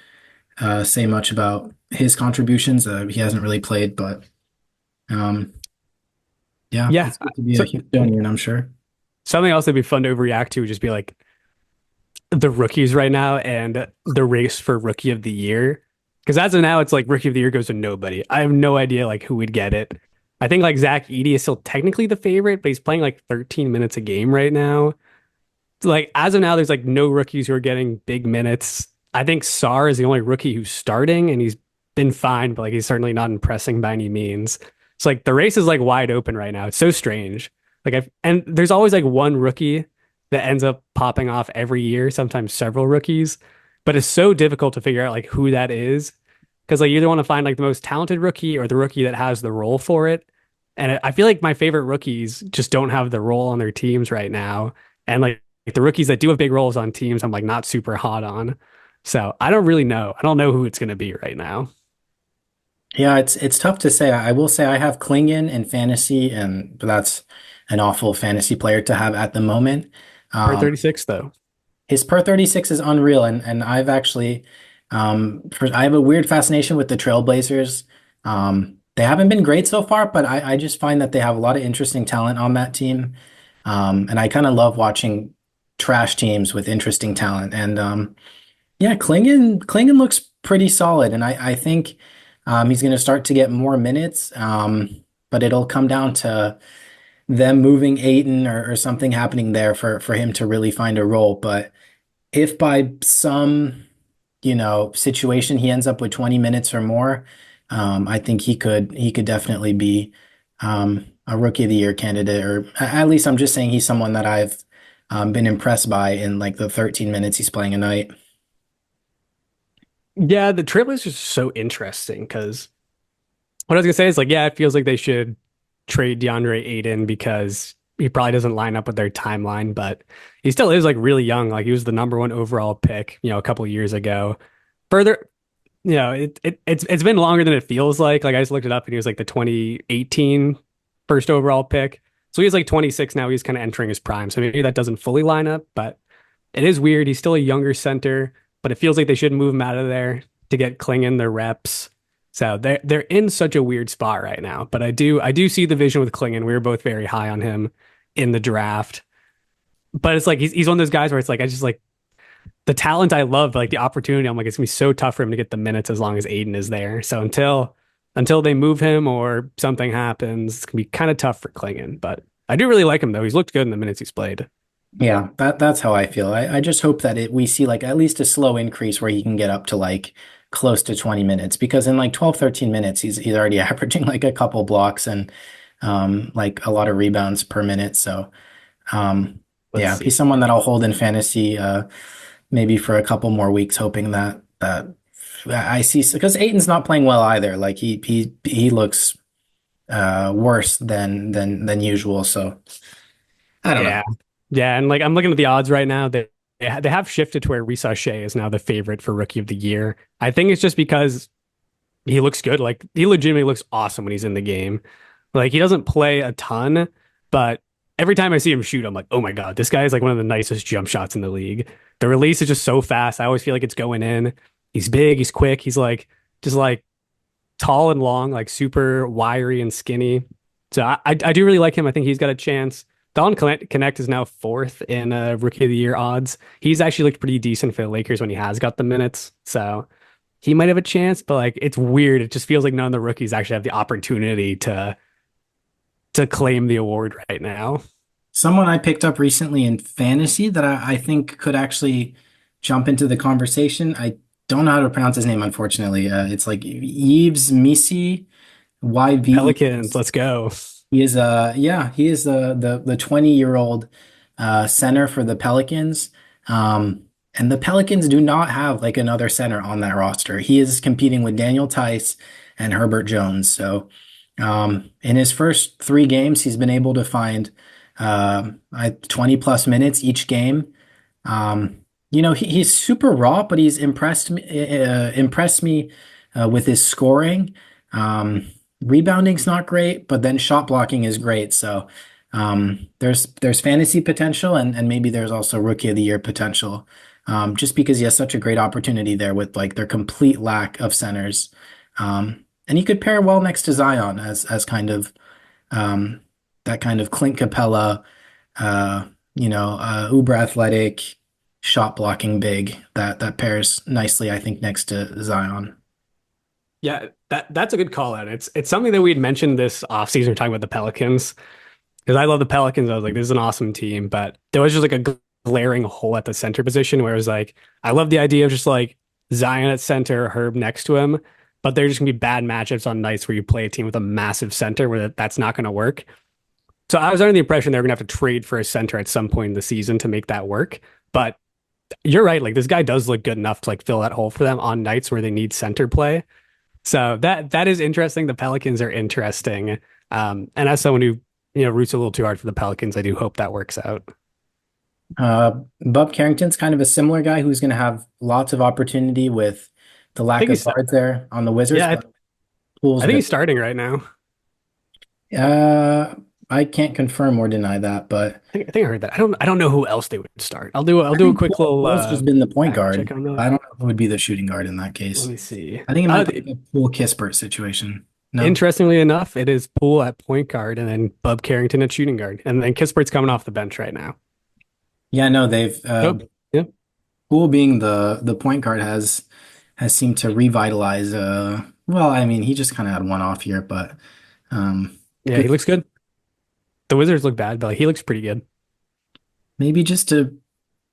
say much about his contributions. He hasn't really played, but um, yeah, Yeah. it's good to be a So Houstonian, I'm sure. something else that'd be fun to overreact to would just be like the rookies right now and the race for rookie of the year. Because as of now, it's like rookie of the year goes to nobody. I have no idea like who would get it. I think like Zach Edey is still technically the favorite, but he's playing like 13 minutes a game right now. Like as of now, there's like no rookies who are getting big minutes. I think Sar is the only rookie who's starting, and he's been fine, but like he's certainly not impressing by any means. It's like the race is like wide open right now. It's so strange. And there's always like one rookie that ends up popping off every year, sometimes several rookies, but it's so difficult to figure out like who that is because like you either want to find like the most talented rookie or the rookie that has the role for it. And I feel like my favorite rookies just don't have the role on their teams right now. And like the rookies that do have big roles on teams, I'm like not super hot on. So I don't really know. I don't know who it's going to be right now. Yeah, it's tough to say. I will say I have Klingon in fantasy, and but that's an awful fantasy player to have at the moment. Per 36 though. His per 36 is unreal, and I've actually I have a weird fascination with the Trailblazers. They haven't been great so far, but I just find that they have a lot of interesting talent on that team. And I kind of love watching trash teams with interesting talent. And yeah, Klingon looks pretty solid, and I think he's going to start to get more minutes. But it'll come down to them moving Aiton or something happening there for him to really find a role. But if by some, situation he ends up with 20 minutes or more, I think he could definitely be a rookie of the year candidate, or at least I'm just saying he's someone that I've been impressed by in like the 13 minutes he's playing a night. Yeah, the Trailblazers are so interesting because what I was gonna say is like, yeah, it feels like they should trade DeAndre Ayton because he probably doesn't line up with their timeline, but he still is like really young. Like he was the number one overall pick, a couple of years ago. Further, it's been longer than it feels like. Like I just looked it up and he was like the 2018 first overall pick. So he's like 26 now. He's kind of entering his prime. So maybe that doesn't fully line up, but it is weird. He's still a younger center, but it feels like they should move him out of there to get Klingon their reps. So they're in such a weird spot right now. But I do see the vision with Klingon. We were both very high on him in the draft. But it's like he's one of those guys where it's like I just like the talent I love, like the opportunity. I'm like it's gonna be so tough for him to get the minutes as long as Aiden is there. So until they move him or something happens, it's gonna be kind of tough for Klingon. But I do really like him though. He's looked good in the minutes he's played. Yeah, that's how I feel. I just hope that we see like at least a slow increase where he can get up to like close to 20 minutes, because in like 12, 13 minutes he's already averaging like a couple blocks and like a lot of rebounds per minute. So Let's yeah, he's see. someone that I'll hold in fantasy maybe for a couple more weeks, hoping that I see, because Aiton's not playing well either. Like he looks worse than usual. So I don't know. Yeah. Yeah. And like I'm looking at the odds right now. They have shifted to where Risa Shea is now the favorite for rookie of the year. I think it's just because he looks good. Like he legitimately looks awesome when he's in the game. Like he doesn't play a ton, but every time I see him shoot, I'm like, oh my God, this guy is like one of the nicest jump shots in the league. The release is just so fast. I always feel like it's going in. He's big, he's quick, he's like just like tall and long, like super wiry and skinny. So I do really like him. I think he's got a chance. Connect is now fourth in rookie of the year odds. He's actually looked pretty decent for the Lakers when he has got the minutes. So he might have a chance, but like it's weird. It just feels like none of the rookies actually have the opportunity to claim the award right now. Someone I picked up recently in fantasy that I think could actually jump into the conversation. I don't know how to pronounce his name, unfortunately. It's like Yves Missi, Pelicans, YVES. let's go. He is yeah, he is the 20-year-old center for the Pelicans. And the Pelicans do not have like another center on that roster. He is competing with Daniel Tice and Herbert Jones. So in his first 3 games, he's been able to find 20 plus minutes each game. He's super raw, but he's impressed me with his scoring. Rebounding's not great, but then shot blocking is great. So there's fantasy potential, and maybe there's also rookie of the year potential. Just because he has such a great opportunity there with like their complete lack of centers. And he could pair well next to Zion as kind of um, that kind of Clint Capella, uber athletic shot blocking big that pairs nicely, I think, next to Zion. Yeah, that's a good call out. It's something that we had mentioned this offseason talking about the Pelicans because I love the Pelicans. I was like, this is an awesome team, but there was just like a glaring hole at the center position where it was like, I love the idea of just like Zion at center, Herb next to him, but they're just gonna be bad matchups on nights where you play a team with a massive center where that's not gonna work. So I was under the impression they were gonna have to trade for a center at some point in the season to make that work. But you're right, like this guy does look good enough to like fill that hole for them on nights where they need center play. So that is interesting. The Pelicans are interesting. And as someone who roots a little too hard for the Pelicans, I do hope that works out. Bub Carrington's kind of a similar guy who's going to have lots of opportunity with the I lack think of guards there on the Wizards, yeah, but Poole's I think been he's starting right now. uh I can't confirm or deny that, but I think I heard that. I don't know who else they would start. I'll I do a think quick little Poole has just been the point fact guard. check on that. I don't know who would be the shooting guard in that Let case. me see. I think it might be like a Poole Kispert situation. No? Interestingly enough, it is Poole at point guard and then Bub Carrington at shooting guard. And then Kispert's coming off the bench right now. Yeah, no, they've Oh, yeah. Poole being the point guard has seemed to revitalize well, I mean, he just kind of had one off year, but Yeah, he good. looks good. The Wizards look bad, but like, he looks pretty good. Maybe just to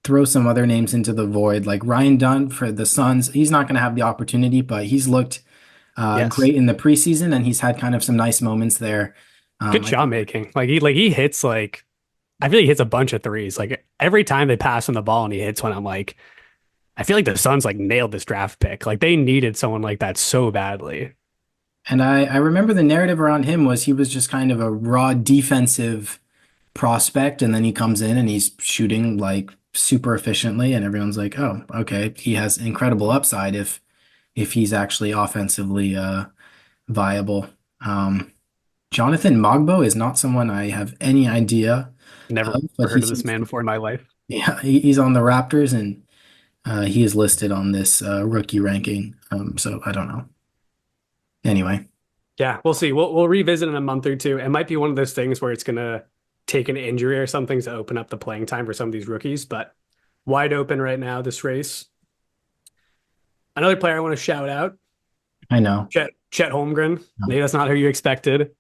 throw some other names into the void, like Ryan Dunn for the Suns. He's not going to have the opportunity, but he's looked Yes. great in the preseason, and he's had kind of some nice moments there. Good I shot making. Like he hits like I feel like he hits a bunch of threes. Like every time they pass him the ball and he hits one, I'm like, I feel like the Suns like nailed this draft pick. Like they needed someone like that so badly. I remember the narrative around him was he was just kind of a raw defensive prospect, and then he comes in and he's shooting like super efficiently, and everyone's like, oh, okay, he has incredible upside if he's actually offensively viable. Um, Jonathan Mogbo is not someone I have any idea Never of, but he heard of this seems man before in my life. yeah, he's on the Raptors and he is listed on this rookie ranking. So I don't know. Anyway, Yeah, we'll see. We'll revisit in a month or two. It might be one of those things where it's gonna take an injury or something to open up the playing time for some of these rookies, but wide open right now, this race. Another player I want to shout out, I know. Chet Holmgren. Maybe that's not who you expected.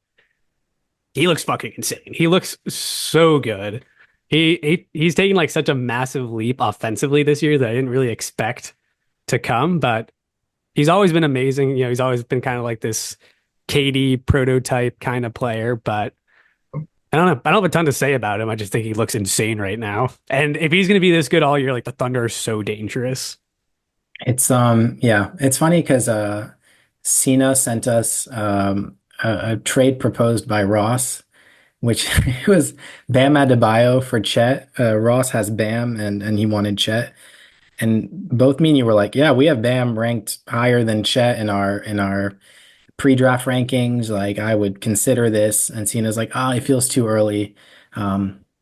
He looks fucking insane. He looks so good. He's taking like such a massive leap offensively this year that I didn't really expect to come, but he's always been amazing. You know, he's always been kind of like this KD prototype kind of player, but I don't know. I don't have a ton to say about him. I just think he looks insane right now. And if he's going to be this good all year, like the Thunder are so dangerous. It's yeah, it's funny because Cena sent us a trade proposed by Ross, which was Bam Adebayo for Chet. Ross has Bam and he wanted Chet. And both me and you were like, yeah, we have Bam ranked higher than Chet in our pre-draft rankings. Like I would consider this. And Cena's like, oh, it feels too early.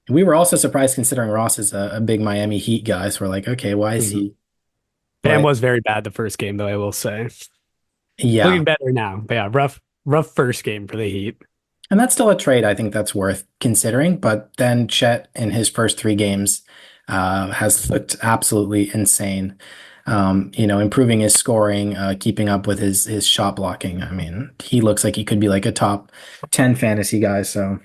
We were also surprised considering Ross is a big Miami Heat guy. So we're like, okay, why is Mhm. he? Bam But was very bad the first game, though, I will say. yeah, Looking better now. But yeah, rough first game for the Heat. and that's still a trade I think that's worth considering. But then Chet in his first three games has looked absolutely insane. Improving his scoring, keeping up with his shot blocking. I mean, he looks like he could be like a top 10 fantasy guy. So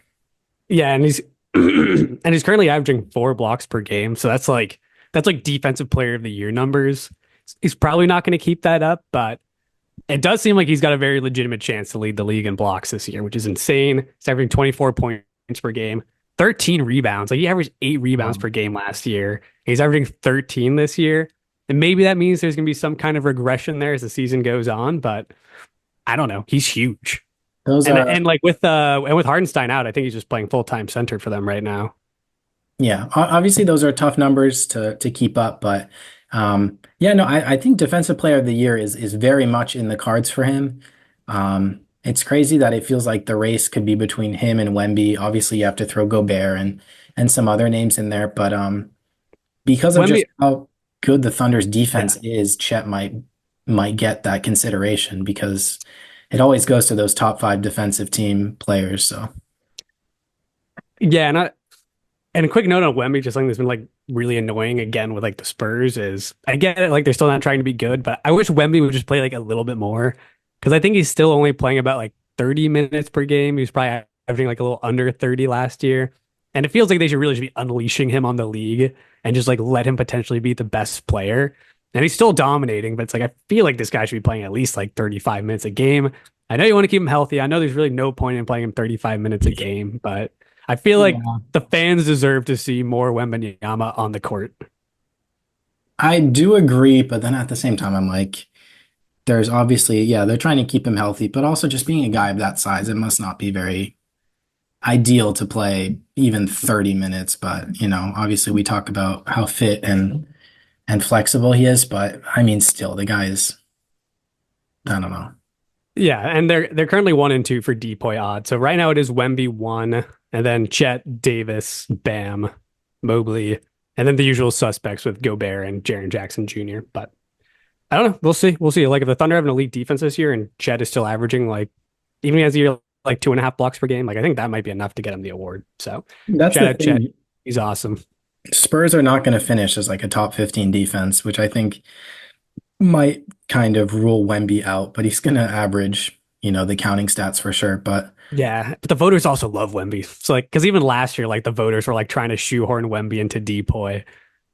Yeah, and he's and he's currently averaging 4 blocks per game. So that's like defensive player of the year numbers. He's probably not going to keep that up, but it does seem like he's got a very legitimate chance to lead the league in blocks this year, which is insane. He's averaging 24 points per game, 13 rebounds. Like he averaged 8 rebounds per game last year. He's averaging 13 this year. And maybe that means there's going to be some kind of regression there as the season goes on, but I don't know. He's huge. those And are and like with Hardenstein out, I think he's just playing full-time center for them right now. Yeah, obviously those are tough numbers to keep up, but yeah, no, I think Defensive Player of the Year is very much in the cards for him. It's crazy that it feels like the race could be between him and Wemby. Obviously, you have to throw Gobert and some other names in there, but because of just Wemby, how good the Thunder's yeah. defense is, Chet might get that consideration because it always goes to those top five defensive team players. So Yeah, and a quick note on Wemby, just something that's been like really annoying again with like the Spurs is I get it, like they're still not trying to be good, but I wish Wemby would just play like a little bit more because I think he's still only playing about like 30 minutes per game. He was probably averaging like a little under 30 last year. And it feels like they should really just be unleashing him on the league and just like let him potentially be the best player. And he's still dominating, but it's like I feel like this guy should be playing at least like 35 minutes a game. I know you want to keep him healthy. I know there's really no point in playing him 35 minutes a game, but I feel like yeah, the fans deserve to see more Wembanyama on the court. I do agree, but then at the same time, I'm like, there's obviously, yeah, they're trying to keep him healthy, but also just being a guy of that size, it must not be very ideal to play even 30 minutes. But, obviously we talk about how fit and flexible he is, but I mean, still, the guy is, I don't know. Yeah, and they're currently 1 and 2 for depoy odds. So right now it is Wemby 1, and then Chet, Davis, Bam, Mobley, and then the usual suspects with Gobert and Jaren Jackson Jr. But I don't know. We'll see. We'll see. Like if the Thunder have an elite defense this year and Chet is still averaging like even as a year like 2.5 blocks per game, like I think that might be enough to get him the award. So That's shout the out Chet. thing. He's awesome. Spurs are not going to finish as like a top 15 defense, which I think might kind of rule Wemby out, but he's going to average, the counting stats for sure. But Yeah, but the voters also love Wemby. So like, because even last year, like the voters were like trying to shoehorn Wemby into Depoy.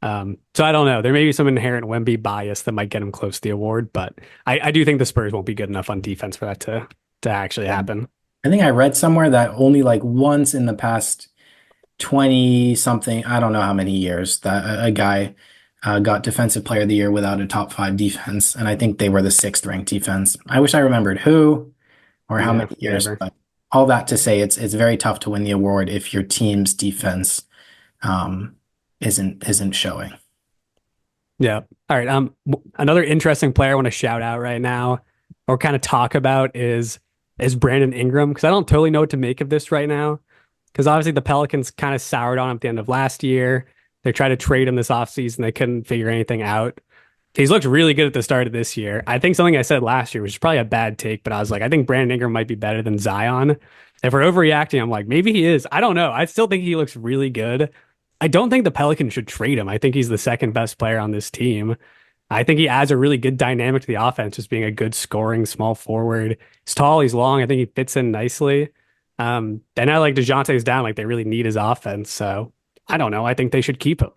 So I don't know. There may be some inherent Wemby bias that might get him close to the award, but I do think the Spurs won't be good enough on defense for that to actually yeah, happen. I think I read somewhere that only like once in the past 20 something, I don't know how many years, that a guy got Defensive Player of the Year without a top five defense. And I think they were the sixth ranked defense. I wish I remembered who or how Yeah, many years, whatever. but all that to say it's very tough to win the award if your team's defense um, isn't showing. Yeah. All right. Another interesting player I want to shout out right now, or kind of talk about is Brandon Ingram because I don't totally know what to make of this right now. Because obviously the Pelicans kind of soured on him at the end of last year. They tried to trade him this offseason. They couldn't figure anything out. He's looked really good at the start of this year. I think something I said last year, which is probably a bad take, but I was like, I think Brandon Ingram might be better than Zion. If we're overreacting, I'm like, maybe he is. I don't know. I still think he looks really good. I don't think the Pelicans should trade him. I think he's the second best player on this team. I think he adds a really good dynamic to the offense, just being a good scoring small forward. He's tall, he's long. I think he fits in nicely. And I like DeJounte's down, like they really need his offense. So I don't know. I think they should keep him.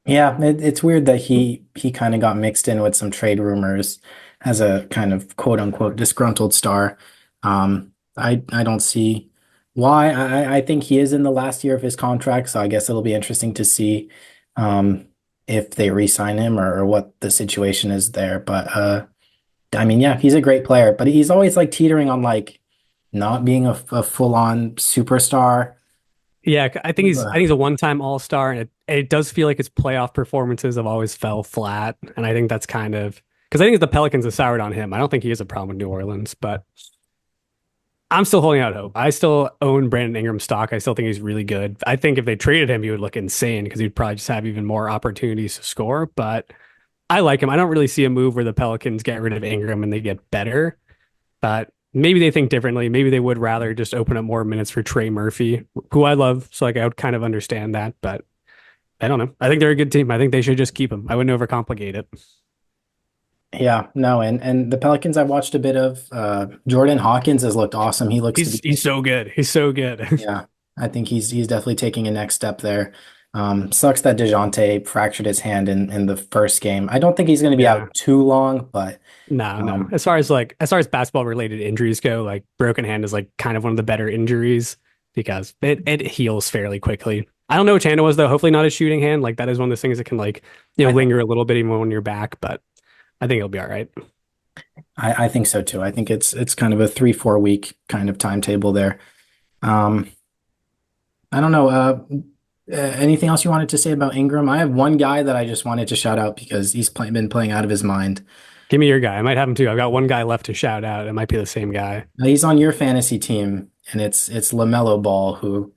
Yeah, it's weird that he kind of got mixed in with some trade rumors as a kind of quote unquote disgruntled star. I don't see why. I think he is in the last year of his contract, so I guess it'll be interesting to see um, if they re-sign him or what the situation is there. But I mean, yeah, he's a great player, but he's always like teetering on like not being a full-on superstar. Yeah, I think Ugh. he's a one-time All-Star, and it does feel like his playoff performances have always fell flat. And I think that's kind of because I think the Pelicans have soured on him. I don't think he has a problem with New Orleans, but I'm still holding out hope. I still own Brandon Ingram stock. I still think he's really good. I think if they traded him, he would look insane because he'd probably just have even more opportunities to score. But I like him. I don't really see a move where the Pelicans get rid of Ingram and they get better. But maybe they think differently. Maybe they would rather just open up more minutes for Trey Murphy, who I love. So like I would kind of understand that, but I don't know. I think they're a good team. I think they should just keep him. I wouldn't overcomplicate it. Yeah, no, and the Pelicans I've watched a bit of. Jordan Hawkins has looked awesome. He looks to be, He's so good. He's so good. yeah, I think he's definitely taking a next step there. Sucks that DeJounte fractured his hand in the first game. I don't think he's going to be Yeah. out too long, but No, no. um, As far as basketball related injuries go, like broken hand is like kind of one of the better injuries because it heals fairly quickly. I don't know which hand it was though. Hopefully not a shooting hand. Like that is one of those things that can like, I think linger a little bit even when you're back, but I think it'll be all right. I think so too. I think it's kind of a 3-4 week kind of timetable there. Um, I don't know. Anything else you wanted to say about Ingram? I have one guy that I just wanted to shout out because been playing out of his mind. Give me your guy. I might have him too. I've got one guy left to shout out. It might be the same guy. He's on your fantasy team, and it's LaMelo Ball, who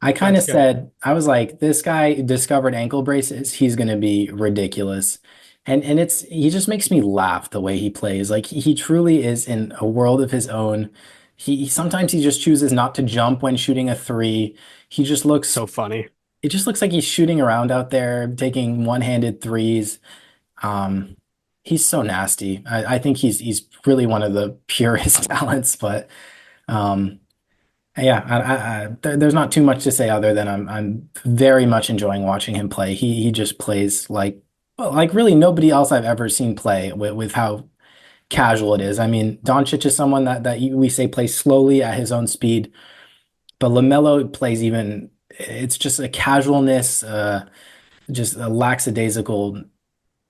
I kind of Let's go. said I was like, this guy discovered ankle braces. He's going to be ridiculous, and he just makes me laugh the way he plays. Like he truly is in a world of his own. Sometimes he just chooses not to jump when shooting a three. He just looks. So funny. It just looks like he's shooting around out there, taking one-handed threes. Um, he's so nasty. I think he's really one of the purest talents, but. Um, yeah, there's not too much to say other than I'm very much enjoying watching him play. He just plays like well, like really nobody else I've ever seen play with how casual it is. I mean, Doncic is someone that we say plays slowly at his own speed, but LaMelo plays even. It's just a casualness, just a lackadaisical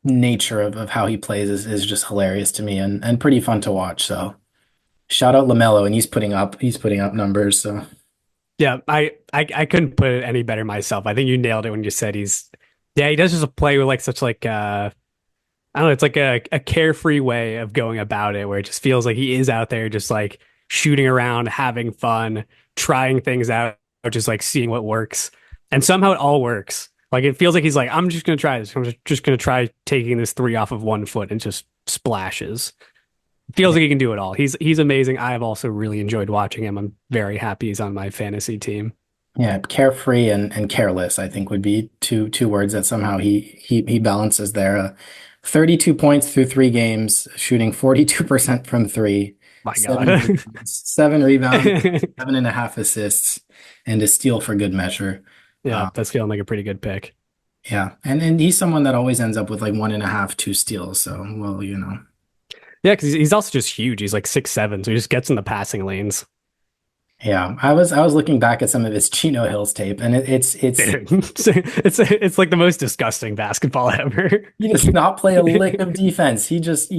nature of how he plays is just hilarious to me and pretty fun to watch. So shout out LaMelo, and he's putting up numbers. So. Yeah, I couldn't put it any better myself. I think you nailed it when you said he does just play with like such like I don't know, it's like a carefree way of going about it where it just feels like he is out there just like shooting around, having fun, trying things out just like seeing what works. And somehow it all works. Like it feels like he's like, I'm just gonna try this. I'm just gonna try taking this three off of one foot and just splashes. Feels like he can do it all. He's amazing. I have also really enjoyed watching him. I'm very happy he's on my fantasy team. Yeah, carefree and careless, I think would be two words that somehow he balances there. 32 points through 3 games, shooting 42% from three, My seven God. rebounds, 7 rebounds, 7.5 assists, and a steal for good measure. Yeah, Uh, that's feeling like a pretty good pick. yeah, and he's someone that always ends up with like 1.5, 2 steals. So, well, Yeah, because he's also just huge. He's like 6'7", so he just gets in the passing lanes. yeah. I was looking back at some of his Chino Hills tape, and it's Dude, it's like the most disgusting basketball ever. he does not play a lick of defense. He just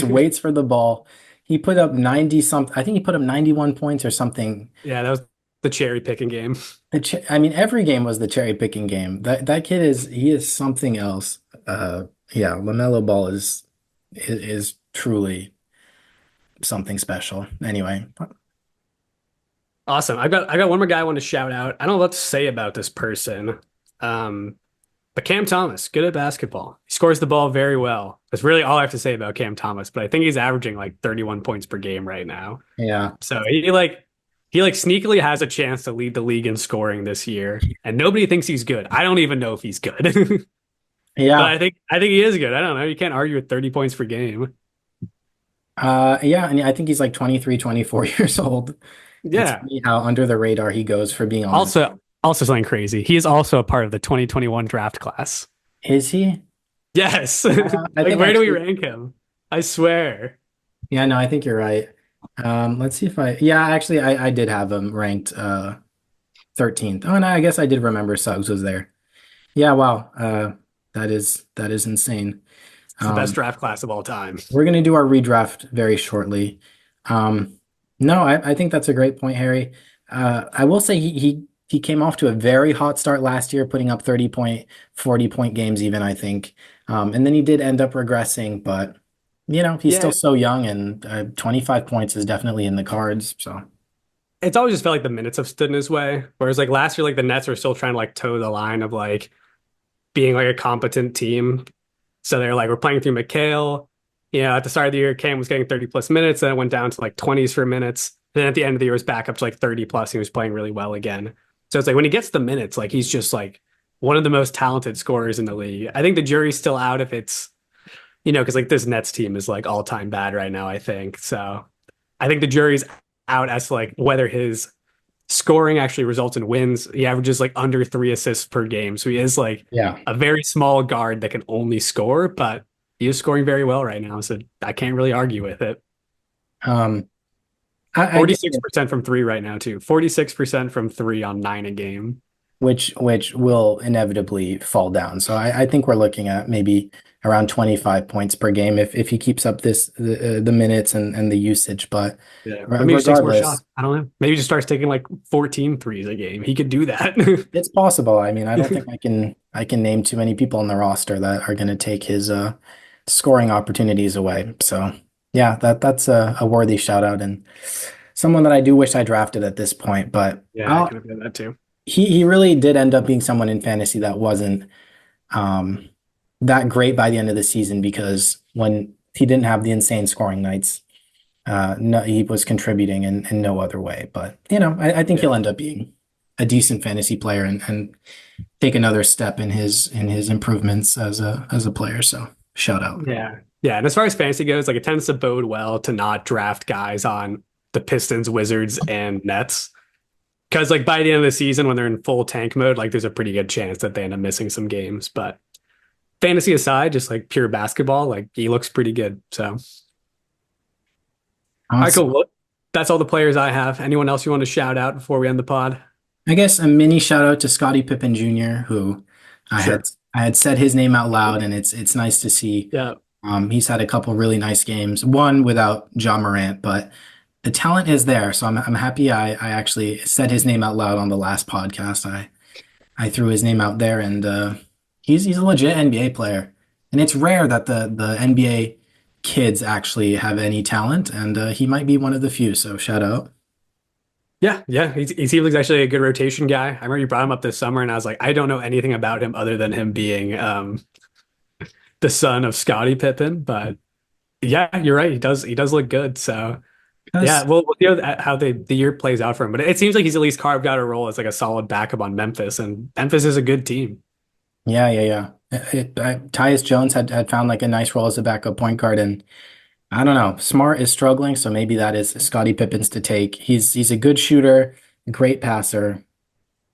waits for the ball. He put up 90 something. I think he put up 91 points or something. Yeah, that was the cherry picking game. I mean, every game was the cherry picking game. That kid is something else. Yeah, LaMelo Ball is truly something special. Anyway, Awesome. I got one more guy I want to shout out. I don't know what to say about this person. Um, but Cam Thomas, good at basketball. He scores the ball very well. That's really all I have to say about Cam Thomas, but I think he's averaging like 31 points per game right now. yeah, So he like sneakily has a chance to lead the league in scoring this year, and nobody thinks he's good. I don't even know if he's good. But yeah, I think he is good. I don't know. You can't argue with 30 points per game. yeah. And I think he's like 23, 24 years old. It's Yeah. funny how under the radar he goes for being on this. Also something crazy. He is also a part of the 2021 draft class. Is he? Yes. I Like think where do we actually. rank him? I swear. Yeah, no, I think you're right. Let's see if yeah, actually I did have him ranked 13th. Oh, no, I guess I did remember Suggs was there. Yeah, wow. That is insane. It's the best Um, draft class of all time. we're gonna do our redraft very shortly. No, I think that's a great point, Harry. I will say he came off to a very hot start last year, putting up 30 point, 40 point games even, I think. And then he did end up regressing, but he's still Yeah, so young and 25 points is definitely in the cards. So it's always just felt like the minutes have stood in his way. Whereas like last year, like the Nets were still trying to like toe the line of like being like a competent team. So they're like, we're playing through McHale. At the start of the year, Cam was getting 30 plus minutes, then it went down to like 20s for minutes. Then at the end of the year, it was back up to like 30 plus. He was playing really well again. So it's like when he gets the minutes, like he's just like one of the most talented scorers in the league. I think the jury's still out if it's, because like this Nets team is like all time bad right now, I think. So I think the jury's out as to like whether his scoring actually results in wins. He averages like under 3 assists per game. So he is like yeah. a very small guard that can only score, but he is scoring very well right now. So I can't really argue with it. Um, I get it, 46% from three right now, too. 46% from three on 9 a game. which will inevitably fall down. So I think we're looking at maybe around 25 points per game if he keeps up the minutes and the usage. But Yeah. But maybe he just takes more regardless, shots. I don't know. Maybe he just starts taking like 14 threes a game. He could do that. it's possible. I mean, I don't think I can name too many people on the roster that are going to take his scoring opportunities away. So yeah, that's a worthy shout out and someone that I do wish I drafted at this point. But Yeah, I kind of feel that too. he really did end up being someone in fantasy that wasn't um, that great by the end of the season because when he didn't have the insane scoring nights, no, he was contributing in no other way. But I think Yeah. he'll end up being a decent fantasy player and take another step in his improvements as a player. So shout out. Yeah. Yeah. And as far as fantasy goes, like it tends to bode well to not draft guys on the Pistons, Wizards, and Nets. Because like by the end of the season, when they're in full tank mode, like there's a pretty good chance that they end up missing some games. But fantasy aside, just like pure basketball, like he looks pretty good. So all right, Awesome. cool. Well, that's all the players I have. Anyone else you want to shout out before we end the pod? I guess a mini shout out to Scottie Pippen Jr., who I had Sure. I had said his name out loud, and it's nice to see. Yeah. He's had a couple really nice games, one without John Morant, but the talent is there. So I'm happy I actually said his name out loud on the last podcast. I threw his name out there, and he's a legit NBA player, and it's rare that the NBA kids actually have any talent, and he might be one of the few. So shout out. Yeah, yeah. He seems like actually a good rotation guy. I remember you brought him up this summer, and I was like, I don't know anything about him other than him being the son of Scottie Pippen. But yeah, you're right. He does look good. So yeah, Because we'll see how the year plays out for him. But it seems like he's at least carved out a role as like a solid backup on Memphis, and Memphis is a good team. yeah, yeah, yeah. Tyus Jones had found like a nice role as a backup point guard, and I don't know. Smart is struggling, so maybe that is Scottie Pippen's to take. He's a good shooter, great passer.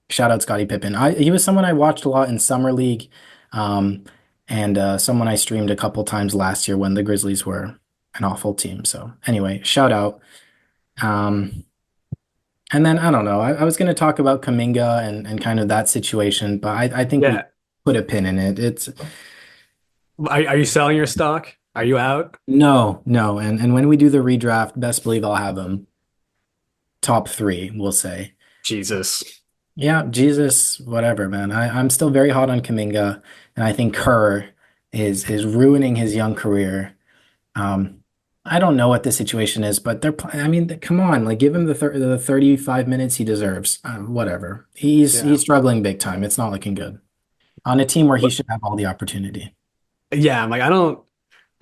Shout out Scottie Pippen. He was someone I watched a lot in summer league, um, and someone I streamed a couple times last year when the Grizzlies were an awful team. So anyway, shout out. Um, and then I don't know. I was going to talk about Kaminga and kind of that situation, but I think we Yeah. put a pin in it. It's Are you selling your stock? Are you out? no, no. And when we do the redraft, best believe I'll have him top three, we'll say. Jesus. Yeah, Jesus, whatever, man. I'm still very hot on Kaminga, and I think Kerr is ruining his young career. Um, I don't know what the situation is, but I mean, come on, like give him the 35 minutes he deserves. Whatever. Yeah. He's struggling big time. It's not looking good on a team where he should have all the opportunity. Yeah, I'm like, I don't.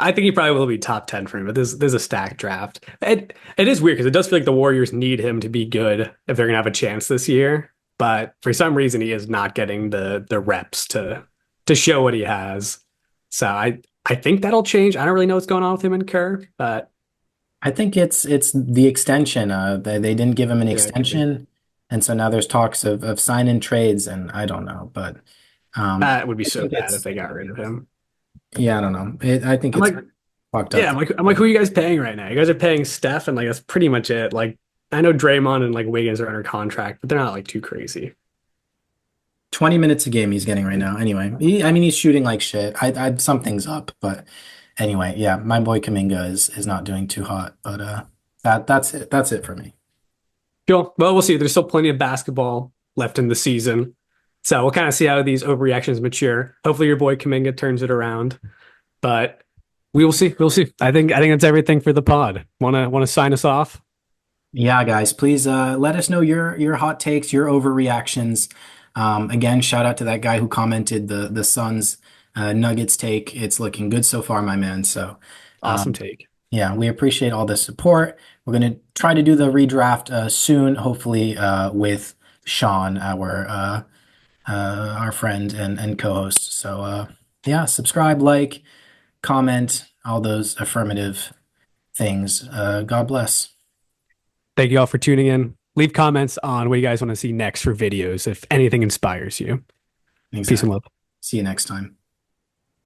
I think he probably will be top 10 for him, but there's a stacked draft. It is weird because it does feel like the Warriors need him to be good if they're gonna have a chance this year. But for some reason, he is not getting the reps to show what he has. So I think that'll change. I don't really know what's going on with him and Kerr, but I think it's the extension. They didn't give him an yeah, it could be. extension, and so now there's talks of sign-in trades, and I don't know, but That would be I so think bad if it's they got rid of him. yeah, I don't know. I think I'm it's like, fucked yeah, up. I'm like, who are you guys paying right now? You guys are paying Steph, and like that's pretty much it. Like I know Draymond and like Wiggins are under contract, but they're not like too crazy. 20 minutes a game he's getting right now. Anyway, I mean he's shooting like shit. Something's up, but anyway, yeah, my boy Kaminga is not doing too hot, but that's it. That's it for me. Cool. Well, we'll see. There's still plenty of basketball left in the season. So we'll kind of see how these overreactions mature. Hopefully your boy Kaminga turns it around. But we will see. We'll see. I think that's everything for the pod. Wanna sign us off? Yeah, guys, please let us know your hot takes, your overreactions. Again, shout out to that guy who commented the Suns Nuggets take. It's looking good so far, my man. So Awesome um, take. yeah, we appreciate all the support. We're gonna try to do the redraft soon, hopefully with Sean, our friend and co-host. So yeah, subscribe, like, comment, all those affirmative things. God bless. Thank you all for tuning in. Leave comments on what you guys want to see next for videos if anything inspires you. Peace and Exactly. love. See you next time.